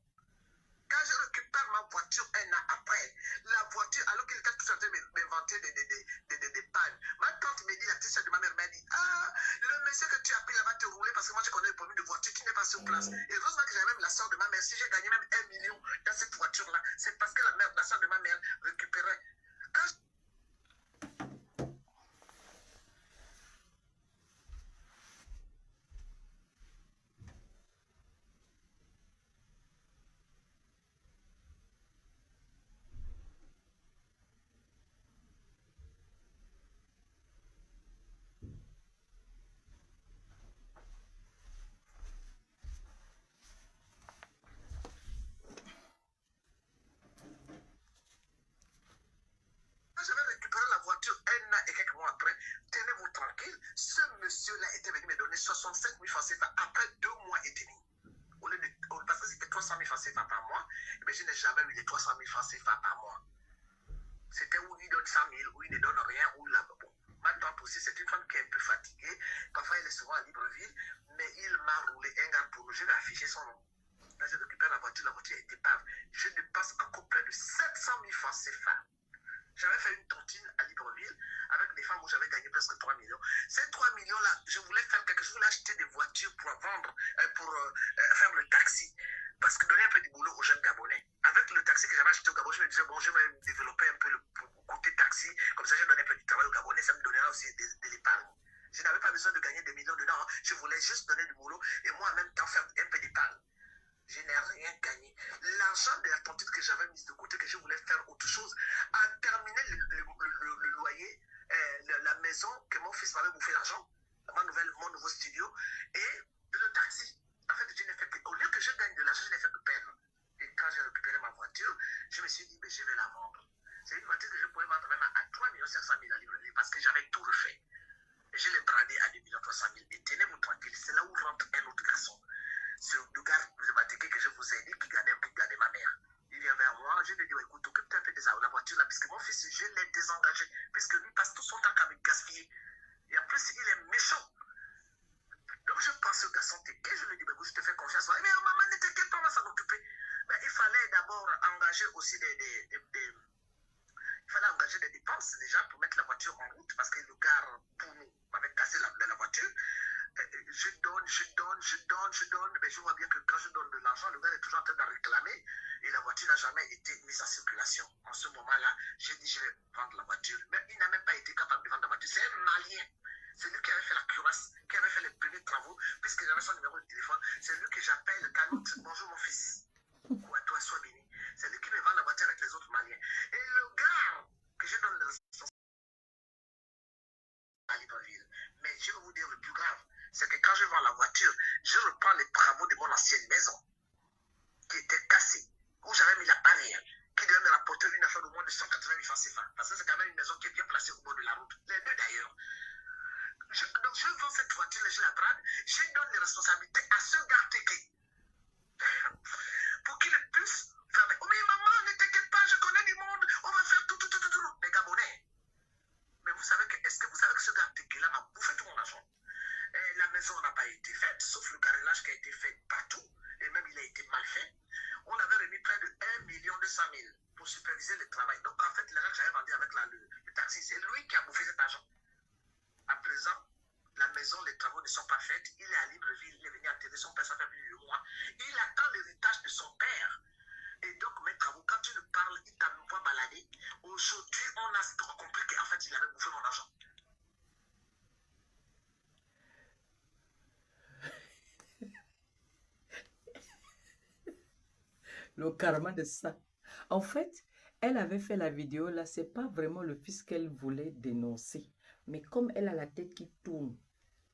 Quand je récupère ma voiture un an après, la voiture, alors qu'il était tout en train de m'inventer des pannes, ma tante me dit, la petite soeur de ma mère m'a dit, ah, le monsieur que tu as pris là-bas te rouler parce que moi je connais le problème de voiture, tu n'es pas sur place. Et heureusement que j'avais même la soeur de ma mère, si j'ai gagné même 1 million dans cette voiture-là, c'est parce que la soeur de ma mère récupérait. Monsieur-là était venu me donner 65 000 francs CFA après 2 mois et demi. Parce que c'était 300 000 francs CFA par mois, mais je n'ai jamais eu les 300 000 francs CFA par mois. C'était où il donne 100 000, où il ne donne rien, où là. Bon. Ma tante aussi, c'est une femme qui est un peu fatiguée. Parfois, elle est souvent à Libreville, mais il m'a roulé un gars pour nous. Je vais afficher son nom. Là, je récupère la voiture était pave. Je dépasse encore près de 700 000 francs CFA. J'avais fait une tontine à Libreville avec des femmes où j'avais gagné presque 3 millions. Ces 3 millions-là, je voulais faire quelque chose, je voulais acheter des voitures pour vendre, pour faire le taxi. Parce que donner un peu de boulot aux jeunes Gabonais. Avec le taxi que j'avais acheté au Gabon, je me disais, bon, je vais développer un peu le côté taxi. Comme ça, je donne un peu du travail aux Gabonais, ça me donnera aussi de l'épargne. Je n'avais pas besoin de gagner des millions dedans. Je voulais juste donner du boulot et moi, en même temps, faire un peu d'épargne. Je n'ai rien gagné. L'argent de la tontine que j'avais mise de côté, que je voulais faire autre chose, a terminé le loyer, la maison que mon fils m'avait bouffé l'argent, mon nouveau studio, et le taxi. En fait, je n'ai fait que, au lieu que je gagne de l'argent, je n'ai fait que perdre. Et quand j'ai récupéré ma voiture, je me suis dit, mais je vais la vendre. C'est une voiture que je pourrais vendre même à 3 500 000 à Libreville parce que j'avais tout refait. Et je l'ai bradé à 2 300 000. Et tenez-vous tranquille, c'est là où rentre un autre garçon. C'est le gars de Mateke que je vous ai dit qui gardait ma mère. Il vient vers moi, je lui ai dit, écoute, occupe-toi un peu de la voiture là, puisque mon fils, je l'ai désengagé, puisque lui passe tout son temps à me gaspiller. Et en plus, il est méchant. Donc je pense au garçon Teke, je lui ai dit, écoute, je te fais confiance. Mais maman, ne t'inquiète pas, on va s'en occuper. Mais il fallait d'abord engager aussi il fallait engager des dépenses déjà pour mettre la voiture en route parce que le gars pour nous m'avait cassé la voiture. Je donne, mais je vois bien que quand je donne de l'argent, le gars est toujours en train de réclamer et la voiture n'a jamais été mise en circulation. En ce moment-là, j'ai dit je vais vendre la voiture, mais il n'a même pas été capable de vendre la voiture. C'est un Malien. C'est lui qui avait fait la cuirasse, qui avait fait les premiers travaux, puisque j'avais son numéro de téléphone. C'est lui que j'appelle Kanout. Bonjour mon fils. Ou à toi, sois béni. C'est lui qui me vend la voiture avec les autres Maliens. Et le gars que je donne les responsabilités à Libreville. Mais je vais vous dire le plus grave, c'est que quand je vends la voiture, je reprends les travaux de mon ancienne maison qui était cassée, où j'avais mis l'appareil, qui devait me rapporter une affaire au moins de 180 000 francs CFA. Parce que c'est quand même une maison qui est bien placée au bord de la route. Les deux d'ailleurs. Donc je vends cette voiture, je la brade, je donne les responsabilités à ce gars Teke. Pour qu'il puisse faire. Oh mais maman, ne t'inquiète pas, je connais du monde, on va faire tout. Les Gabonais. Mais vous savez que, est-ce que vous savez que ce gars Teke là m'a bouffé tout mon argent? Et la maison n'a pas été faite, sauf le carrelage qui a été fait partout, et même il a été mal fait. On avait remis près de 1 200 000 pour superviser le travail. Donc en fait, l'argent que j'avais vendu avec le taxi, c'est lui qui a bouffé cet argent. À présent, la maison, les travaux ne sont pas faits. Il est à Libreville, il est venu enterrer son père, ça fait plus de mois. Il attend l'héritage de son père. Et donc, mes travaux, quand tu le parles, il t'envoie balader. Aujourd'hui, on a compris qu'en fait, il avait bouffé mon argent. Le karma de ça. En fait, elle avait fait la vidéo là, c'est pas vraiment le fils qu'elle voulait dénoncer. Mais comme elle a la tête qui tourne,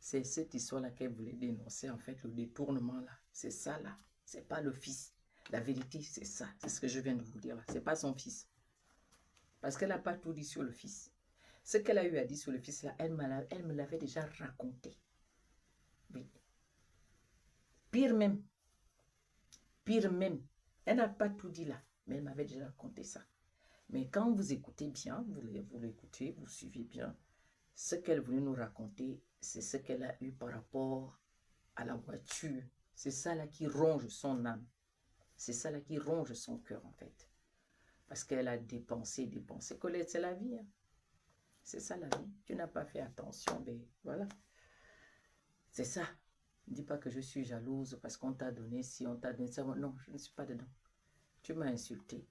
c'est cette histoire-là qu'elle voulait dénoncer, en fait, le détournement là. C'est ça là. C'est pas le fils. La vérité, c'est ça. C'est ce que je viens de vous dire là. C'est pas son fils. Parce qu'elle n'a pas tout dit sur le fils. Ce qu'elle a eu à dire sur le fils là, elle me l'avait déjà raconté. Oui. Pire même. Pire même. Elle n'a pas tout dit là, mais elle m'avait déjà raconté ça. Mais quand vous écoutez bien, vous l'écoutez, vous suivez bien, ce qu'elle voulait nous raconter, c'est ce qu'elle a eu par rapport à la voiture. C'est ça là qui ronge son âme. C'est ça là qui ronge son cœur en fait. Parce qu'elle a dépensé. Colette, c'est la vie. Hein. C'est ça la vie. Tu n'as pas fait attention, mais voilà. C'est ça. Ne dis pas que je suis jalouse parce qu'on t'a donné ci, on t'a donné ça. Non, je ne suis pas dedans. Tu m'as insulté.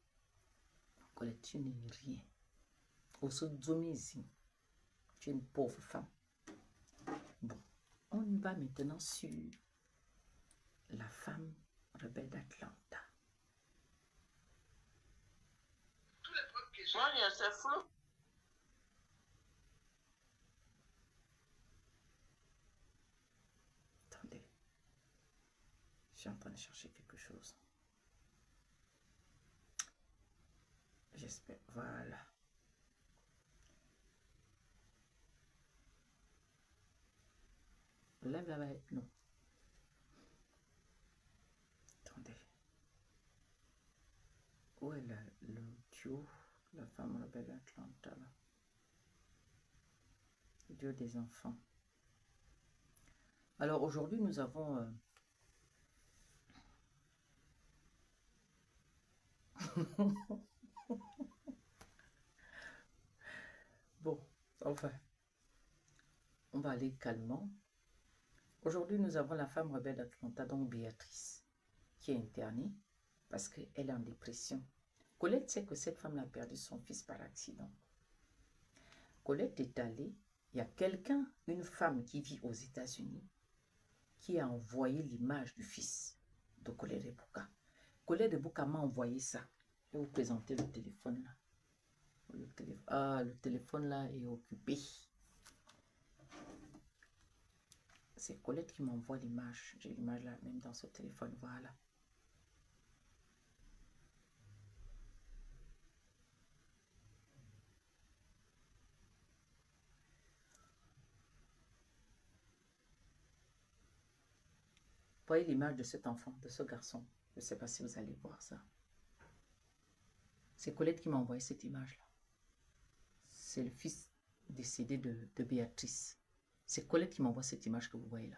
Colette, tu n'es rien. Tu es une pauvre femme. Bon, on va maintenant sur la femme rebelle d'Atlanta. Moi, c'est flou. Attendez. Je suis en train de chercher quelque chose. J'espère. Voilà. Là, non. Attendez. Où est le duo, la femme rebelle d'Atlanta, là? Le duo des enfants. Alors, aujourd'hui, nous avons... Bon, enfin, on va aller calmement. Aujourd'hui, nous avons la femme rebelle d'Atlanta, donc Béatrice, qui est internée parce qu'elle est en dépression. Colette sait que cette femme a perdu son fils par accident. Colette est allée, il y a quelqu'un, une femme qui vit aux États-Unis, qui a envoyé l'image du fils de Colette Ebouka. Colette Ebouka m'a envoyé ça. Je vais vous présenter le téléphone là. Le téléphone là est occupé. C'est Colette qui m'envoie l'image. J'ai l'image là même dans ce téléphone. Voilà. Voyez l'image de cet enfant, de ce garçon. Je ne sais pas si vous allez voir ça. C'est Colette qui m'a envoyé cette image-là. C'est le fils décédé de Béatrice. C'est Colette qui m'envoie cette image que vous voyez là.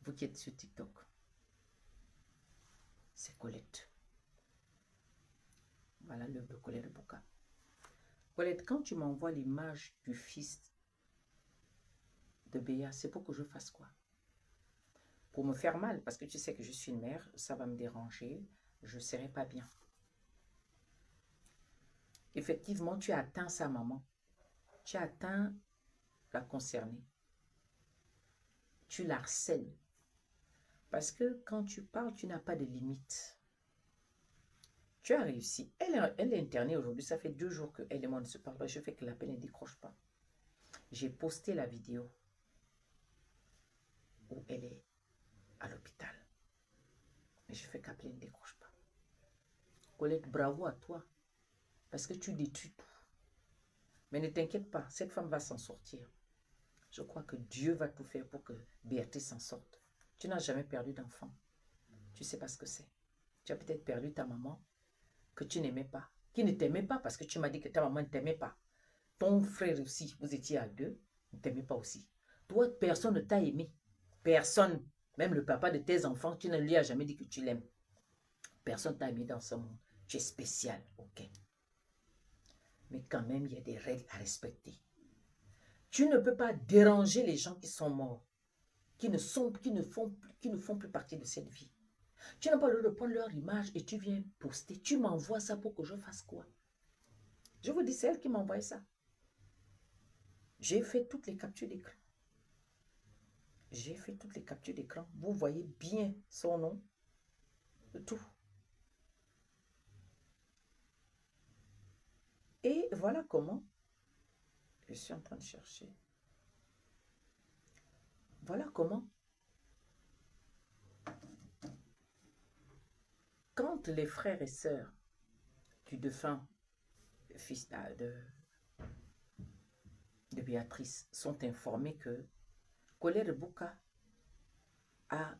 Vous qui êtes sur TikTok. c'est Colette. Voilà l'œuvre de Colette Bouka. Colette, quand tu m'envoies l'image du fils de Béa, c'est pour que je fasse quoi? Pour me faire mal, parce que tu sais que je suis une mère, ça va me déranger, je ne serai pas bien. Effectivement, tu as atteint sa maman. Tu as atteint la concernée. Tu la harcèles. Parce que quand tu parles, tu n'as pas de limite. Tu as réussi. Elle est internée aujourd'hui. Ça fait 2 jours qu'elle et moi ne se parlent pas. Je fais que l'appel ne décroche pas. J'ai posté la vidéo où elle est à l'hôpital. Mais je fais qu'appeler ne décroche pas. Colette, bravo à toi. Parce que tu détruis tout. Mais ne t'inquiète pas, cette femme va s'en sortir. Je crois que Dieu va tout faire pour que Béatrice s'en sorte. Tu n'as jamais perdu d'enfant. Tu ne sais pas ce que c'est. Tu as peut-être perdu ta maman que tu n'aimais pas. Qui ne t'aimait pas parce que tu m'as dit que ta maman ne t'aimait pas. Ton frère aussi, vous étiez à 2, ne t'aimait pas aussi. Toi, personne ne t'a aimé. Personne. Même le papa de tes enfants, tu ne lui as jamais dit que tu l'aimes. Personne ne t'a aimé dans ce monde. Tu es spécial, ok. Mais quand même, il y a des règles à respecter. Tu ne peux pas déranger les gens qui sont morts, qui ne font plus partie de cette vie. Tu n'as pas le droit de prendre leur image et tu viens poster. Tu m'envoies ça pour que je fasse quoi? Je vous dis, c'est elle qui m'a envoyé ça. J'ai fait toutes les captures d'écran. J'ai fait toutes les captures d'écran. Vous voyez bien son nom, tout. Et voilà comment je suis en train de chercher. Voilà comment, quand les frères et sœurs du défunt fils de Béatrice sont informés que Colette Bouka a,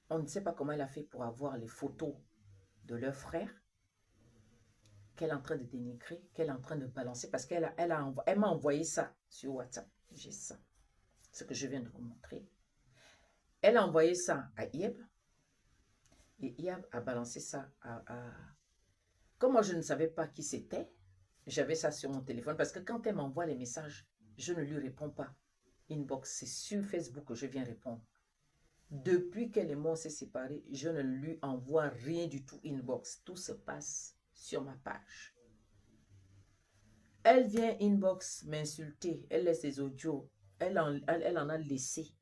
on ne sait pas comment elle a fait pour avoir les photos de leur frère, qu'elle est en train de dénigrer, qu'elle est en train de balancer, parce qu'elle m'a envoyé ça sur WhatsApp. J'ai ça, ce que je viens de vous montrer. Elle a envoyé ça à Ieb, et Ieb a balancé ça à... Comme moi, je ne savais pas qui c'était, j'avais ça sur mon téléphone, parce que quand elle m'envoie les messages, je ne lui réponds pas. Inbox, c'est sur Facebook que je viens répondre. Depuis qu'elle et moi s'est séparés, je ne lui envoie rien du tout inbox. Tout se passe sur ma page. Elle vient inbox m'insulter. Elle laisse des audios. Elle en a laissé.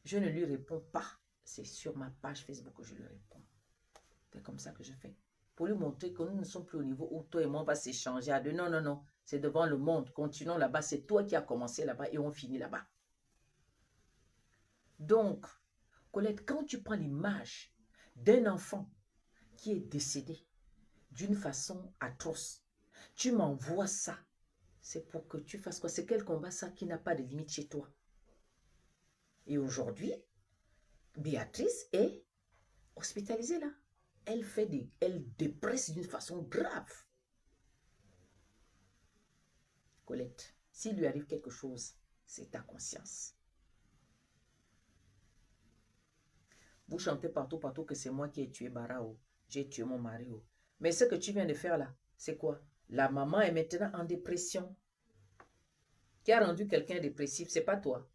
Je ne lui réponds pas. C'est sur ma page Facebook que je lui réponds. C'est comme ça que je fais. Pour lui montrer que nous ne sommes plus au niveau où toi et moi on va s'échanger à deux. Non, non, non. C'est devant le monde. Continuons là-bas. C'est toi qui as commencé là-bas et on finit là-bas. Donc, Colette, quand tu prends l'image d'un enfant qui est décédé d'une façon atroce, tu m'envoies ça. C'est pour que tu fasses quoi? C'est quel combat ça qui n'a pas de limite chez toi? Et aujourd'hui, Béatrice est hospitalisée là. Elle dépresse d'une façon grave. Colette, s'il lui arrive quelque chose, c'est ta conscience. Vous chantez partout que c'est moi qui ai tué Barao. J'ai tué mon mari. Mais ce que tu viens de faire là, c'est quoi? La maman est maintenant en dépression. Qui a rendu quelqu'un dépressif, c'est pas toi.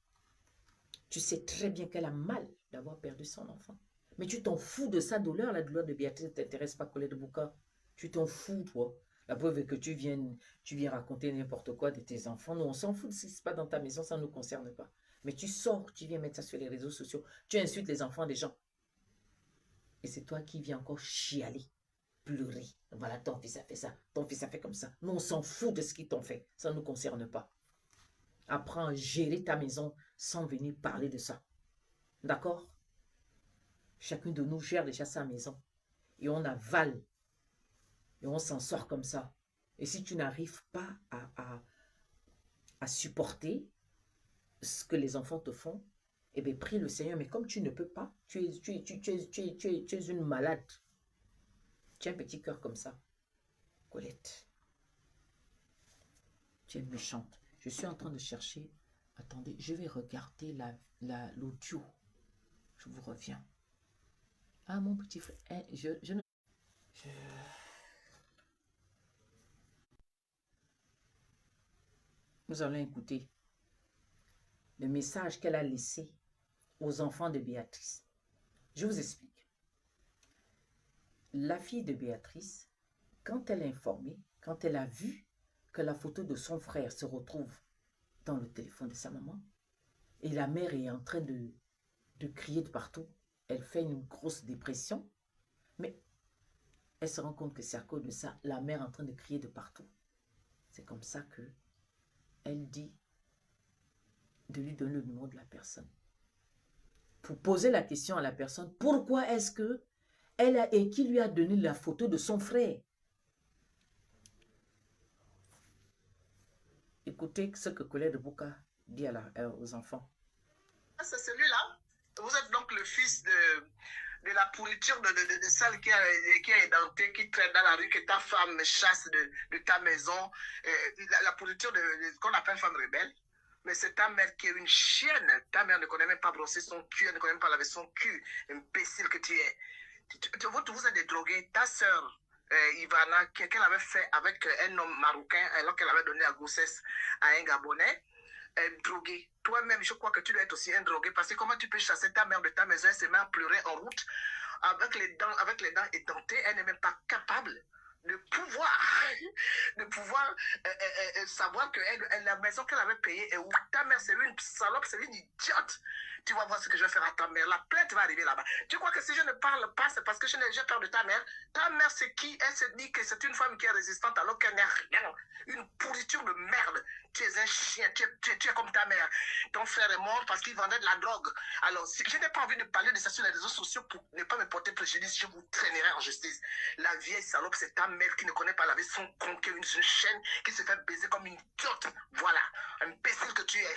Tu sais très bien qu'elle a mal d'avoir perdu son enfant. Mais tu t'en fous de sa douleur. La douleur de Béatrice ne t'intéresse pas, Colette Bouka. Tu t'en fous, toi. La preuve est que tu viens raconter n'importe quoi de tes enfants. Nous, on s'en fout de ce qui se passe dans ta maison, ça ne nous concerne pas. Mais tu sors, tu viens mettre ça sur les réseaux sociaux. Tu insultes les enfants des gens. Et c'est toi qui viens encore chialer, pleurer. Voilà, ton fils a fait ça, ton fils a fait comme ça. Nous, on s'en fout de ce qu'ils t'ont fait. Ça ne nous concerne pas. Apprends à gérer ta maison sans venir parler de ça. D'accord? Chacun de nous gère déjà sa maison. Et on avale. Et on s'en sort comme ça. Et si tu n'arrives pas à supporter ce que les enfants te font, eh bien, prie le Seigneur. Mais comme tu ne peux pas, tu es une malade. Tu as un petit cœur comme ça. Colette, tu es méchante. Je suis en train de chercher. Attendez, je vais regarder l'audio. Je vous reviens. Ah, mon petit frère, hein, je ne... je- Nous allons écouter le message qu'elle a laissé aux enfants de Béatrice. Je vous explique. La fille de Béatrice, quand elle est informée, quand elle a vu que la photo de son frère se retrouve dans le téléphone de sa maman, et la mère est en train de crier de partout, elle fait une grosse dépression, mais elle se rend compte que c'est à cause de ça, la mère est en train de crier de partout. C'est comme ça que elle dit de lui donner le numéro de la personne. Pour poser la question à la personne, pourquoi est-ce que elle a, et qui lui a donné la photo de son frère? Écoutez ce que Colette Bouka dit aux enfants. C'est celui-là. Vous êtes donc le fils de la pourriture de celle qui est édentée, qui traîne dans la rue, que ta femme chasse de ta maison. La pourriture qu'on appelle femme rebelle. Mais c'est ta mère qui est une chienne. Ta mère ne connaît même pas brosser son cul, elle ne connaît même pas laver son cul. Imbécile que tu es. Vous êtes des drogués. Ta soeur, Ivana, qu'elle avait fait avec un homme marocain, alors qu'elle avait donné la grossesse à un Gabonais, drogué. Toi-même, je crois que tu dois être aussi un drogué, parce que comment tu peux chasser ta mère de ta maison, elle se met à pleurer en route avec les dents édentées, elle n'est même pas capable de pouvoir, savoir que la maison qu'elle avait payée est où. Ta mère, c'est une salope, c'est une idiote. Tu vas voir ce que je vais faire à ta mère. La plainte va arriver là-bas. Tu crois que si je ne parle pas, c'est parce que j'ai peur de ta mère? Ta mère, c'est qui? Elle se dit que c'est une femme qui est résistante alors qu'elle n'est rien. Une pourriture de merde. Tu es un chien, tu es comme ta mère. Ton frère est mort parce qu'il vendait de la drogue. Alors, si je n'ai pas envie de parler de ça sur les réseaux sociaux pour ne pas me porter préjudice, je vous traînerai en justice. La vieille salope, c'est ta mère qui ne connaît pas laver son con, qui est une chaîne, qui se fait baiser comme une idiote. Voilà, imbécile que tu es.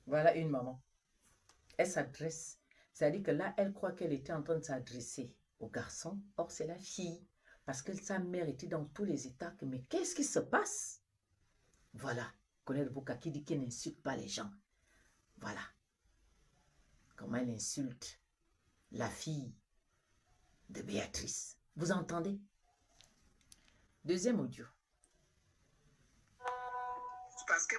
Voilà une maman. Elle s'adresse. C'est-à-dire que là, elle croit qu'elle était en train de s'adresser au garçon. Or, c'est la fille. Parce que sa mère était dans tous les états. Mais qu'est-ce qui se passe? Voilà. Colette Bouka qui dit qu'elle n'insulte pas les gens. Voilà. Comment elle insulte la fille de Béatrice. Vous entendez? Deuxième audio. Parce que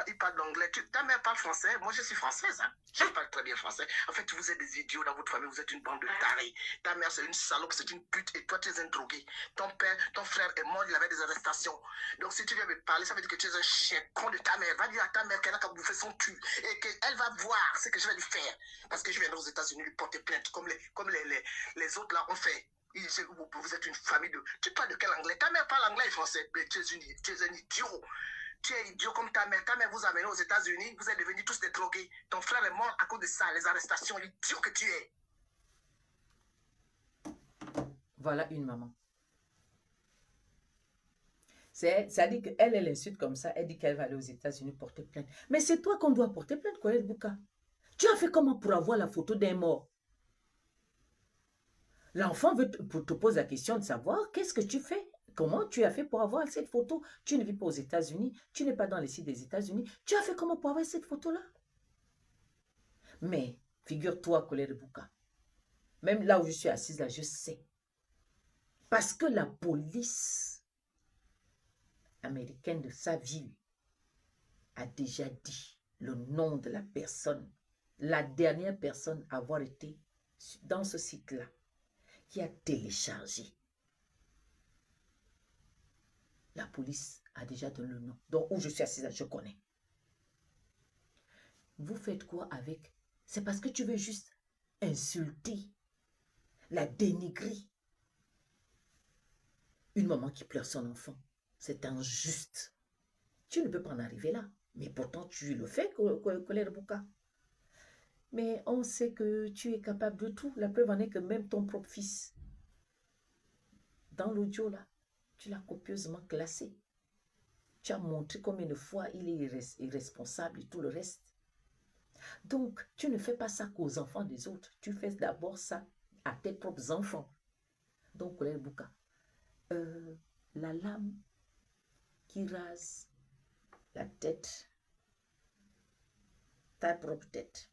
il parle d'anglais. Ta mère parle français. Moi, je suis française. Hein. Je parle très bien français. En fait, vous êtes des idiots dans votre famille. Vous êtes une bande de tarés. Ta mère, c'est une salope, c'est une pute. Et toi, tu es un drogué. Ton père, ton frère est mort. Il avait des arrestations. Donc, si tu viens me parler, ça veut dire que tu es un chien con de ta mère. Va dire à ta mère qu'elle a qu'à bouffer son cul. Et qu'elle va voir ce que je vais lui faire. Parce que je viendrai aux États-Unis lui porter plainte. Comme les autres là ont fait. Vous êtes une famille de... Tu parles de quel anglais? Ta mère parle anglais et français. Mais tu es un idiot. Tu es idiot comme ta mère. Ta mère vous a amené aux États-Unis. Vous êtes devenus tous des drogués. Ton frère est mort à cause de ça. Les arrestations. L'idiot que tu es. Voilà une maman. Ça dit qu'elle, elle insulte comme ça. Elle dit qu'elle va aller aux États-Unis porter plainte. Mais c'est toi qu'on doit porter plainte, Colette Bouka. Tu as fait comment pour avoir la photo d'un mort? L'enfant te pose la question de savoir qu'est-ce que tu fais? Comment tu as fait pour avoir cette photo? Tu ne vis pas aux États-Unis, tu n'es pas dans les sites des États-Unis. Tu as fait comment pour avoir cette photo-là? Mais, figure-toi, Colette Bouka, même là où je suis assise là, je sais. Parce que la police américaine de sa ville a déjà dit le nom de la personne, la dernière personne à avoir été dans ce site-là, qui a téléchargé. La police a déjà donné le nom. Donc, où je suis assise, je connais. Vous faites quoi avec? C'est parce que tu veux juste insulter, la dénigrer. Une maman qui pleure son enfant, c'est injuste. Tu ne peux pas en arriver là. Mais pourtant, tu le fais, Colette Bouka. Mais on sait que tu es capable de tout. La preuve en est que même ton propre fils, dans l'audio là, tu l'as copieusement classé. Tu as montré combien de fois il est irresponsable et tout le reste. Donc, tu ne fais pas ça qu'aux enfants des autres. Tu fais d'abord ça à tes propres enfants. Donc, Colette Bouka, la lame qui rase la tête, ta propre tête,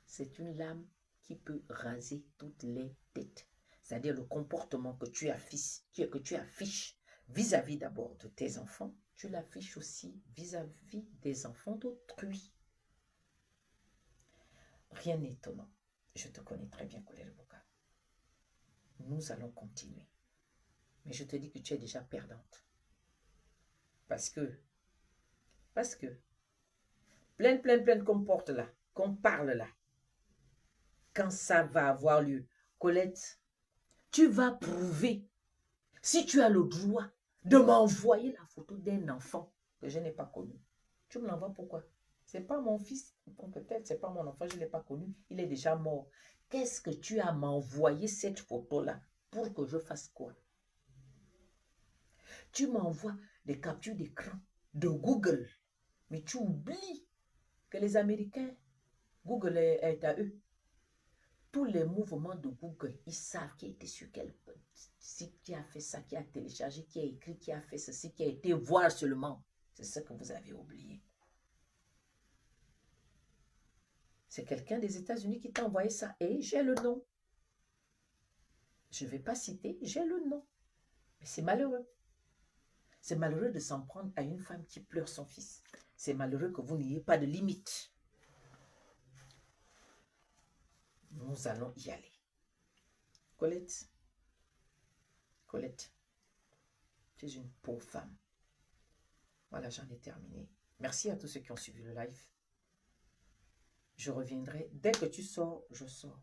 c'est une lame qui peut raser toutes les têtes. C'est-à-dire le comportement que tu affiches vis-à-vis d'abord de tes enfants, tu l'affiches aussi vis-à-vis des enfants d'autrui. Rien n'est étonnant. Je te connais très bien, Colette Boka. Nous allons continuer. Mais je te dis que tu es déjà perdante. Parce que, plein qu'on parle là, quand ça va avoir lieu, Colette, tu vas prouver, si tu as le droit de m'envoyer la photo d'un enfant que je n'ai pas connu. Tu me l'envoies pourquoi? C'est pas mon fils, peut-être c'est pas mon enfant, je ne l'ai pas connu, il est déjà mort. Qu'est-ce que tu as m'envoyé cette photo-là pour que je fasse quoi? Tu m'envoies des captures d'écran de Google, mais tu oublies que les Américains, Google est à eux. Tous les mouvements de Google, ils savent qui a été sur quel site, qui a fait ça, qui a téléchargé, qui a écrit, qui a fait ceci, qui a été voir seulement. C'est ce que vous avez oublié. C'est quelqu'un des États-Unis qui t'a envoyé ça. Et j'ai le nom. Je ne vais pas citer, j'ai le nom. Mais c'est malheureux. C'est malheureux de s'en prendre à une femme qui pleure son fils. C'est malheureux que vous n'ayez pas de limite. Nous allons y aller. Colette, tu es une pauvre femme. Voilà, j'en ai terminé. Merci à tous ceux qui ont suivi le live. Je reviendrai. Dès que tu sors, je sors.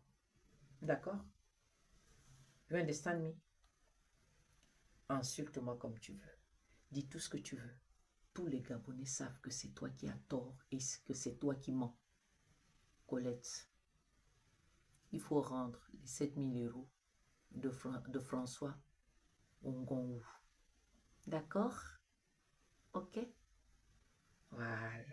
D'accord? You understand me? Insulte-moi comme tu veux. Dis tout ce que tu veux. Tous les Gabonais savent que c'est toi qui as tort et que c'est toi qui mens. Colette, il faut rendre les 7000 € de François Ngongou. D'accord? Ok? Voilà.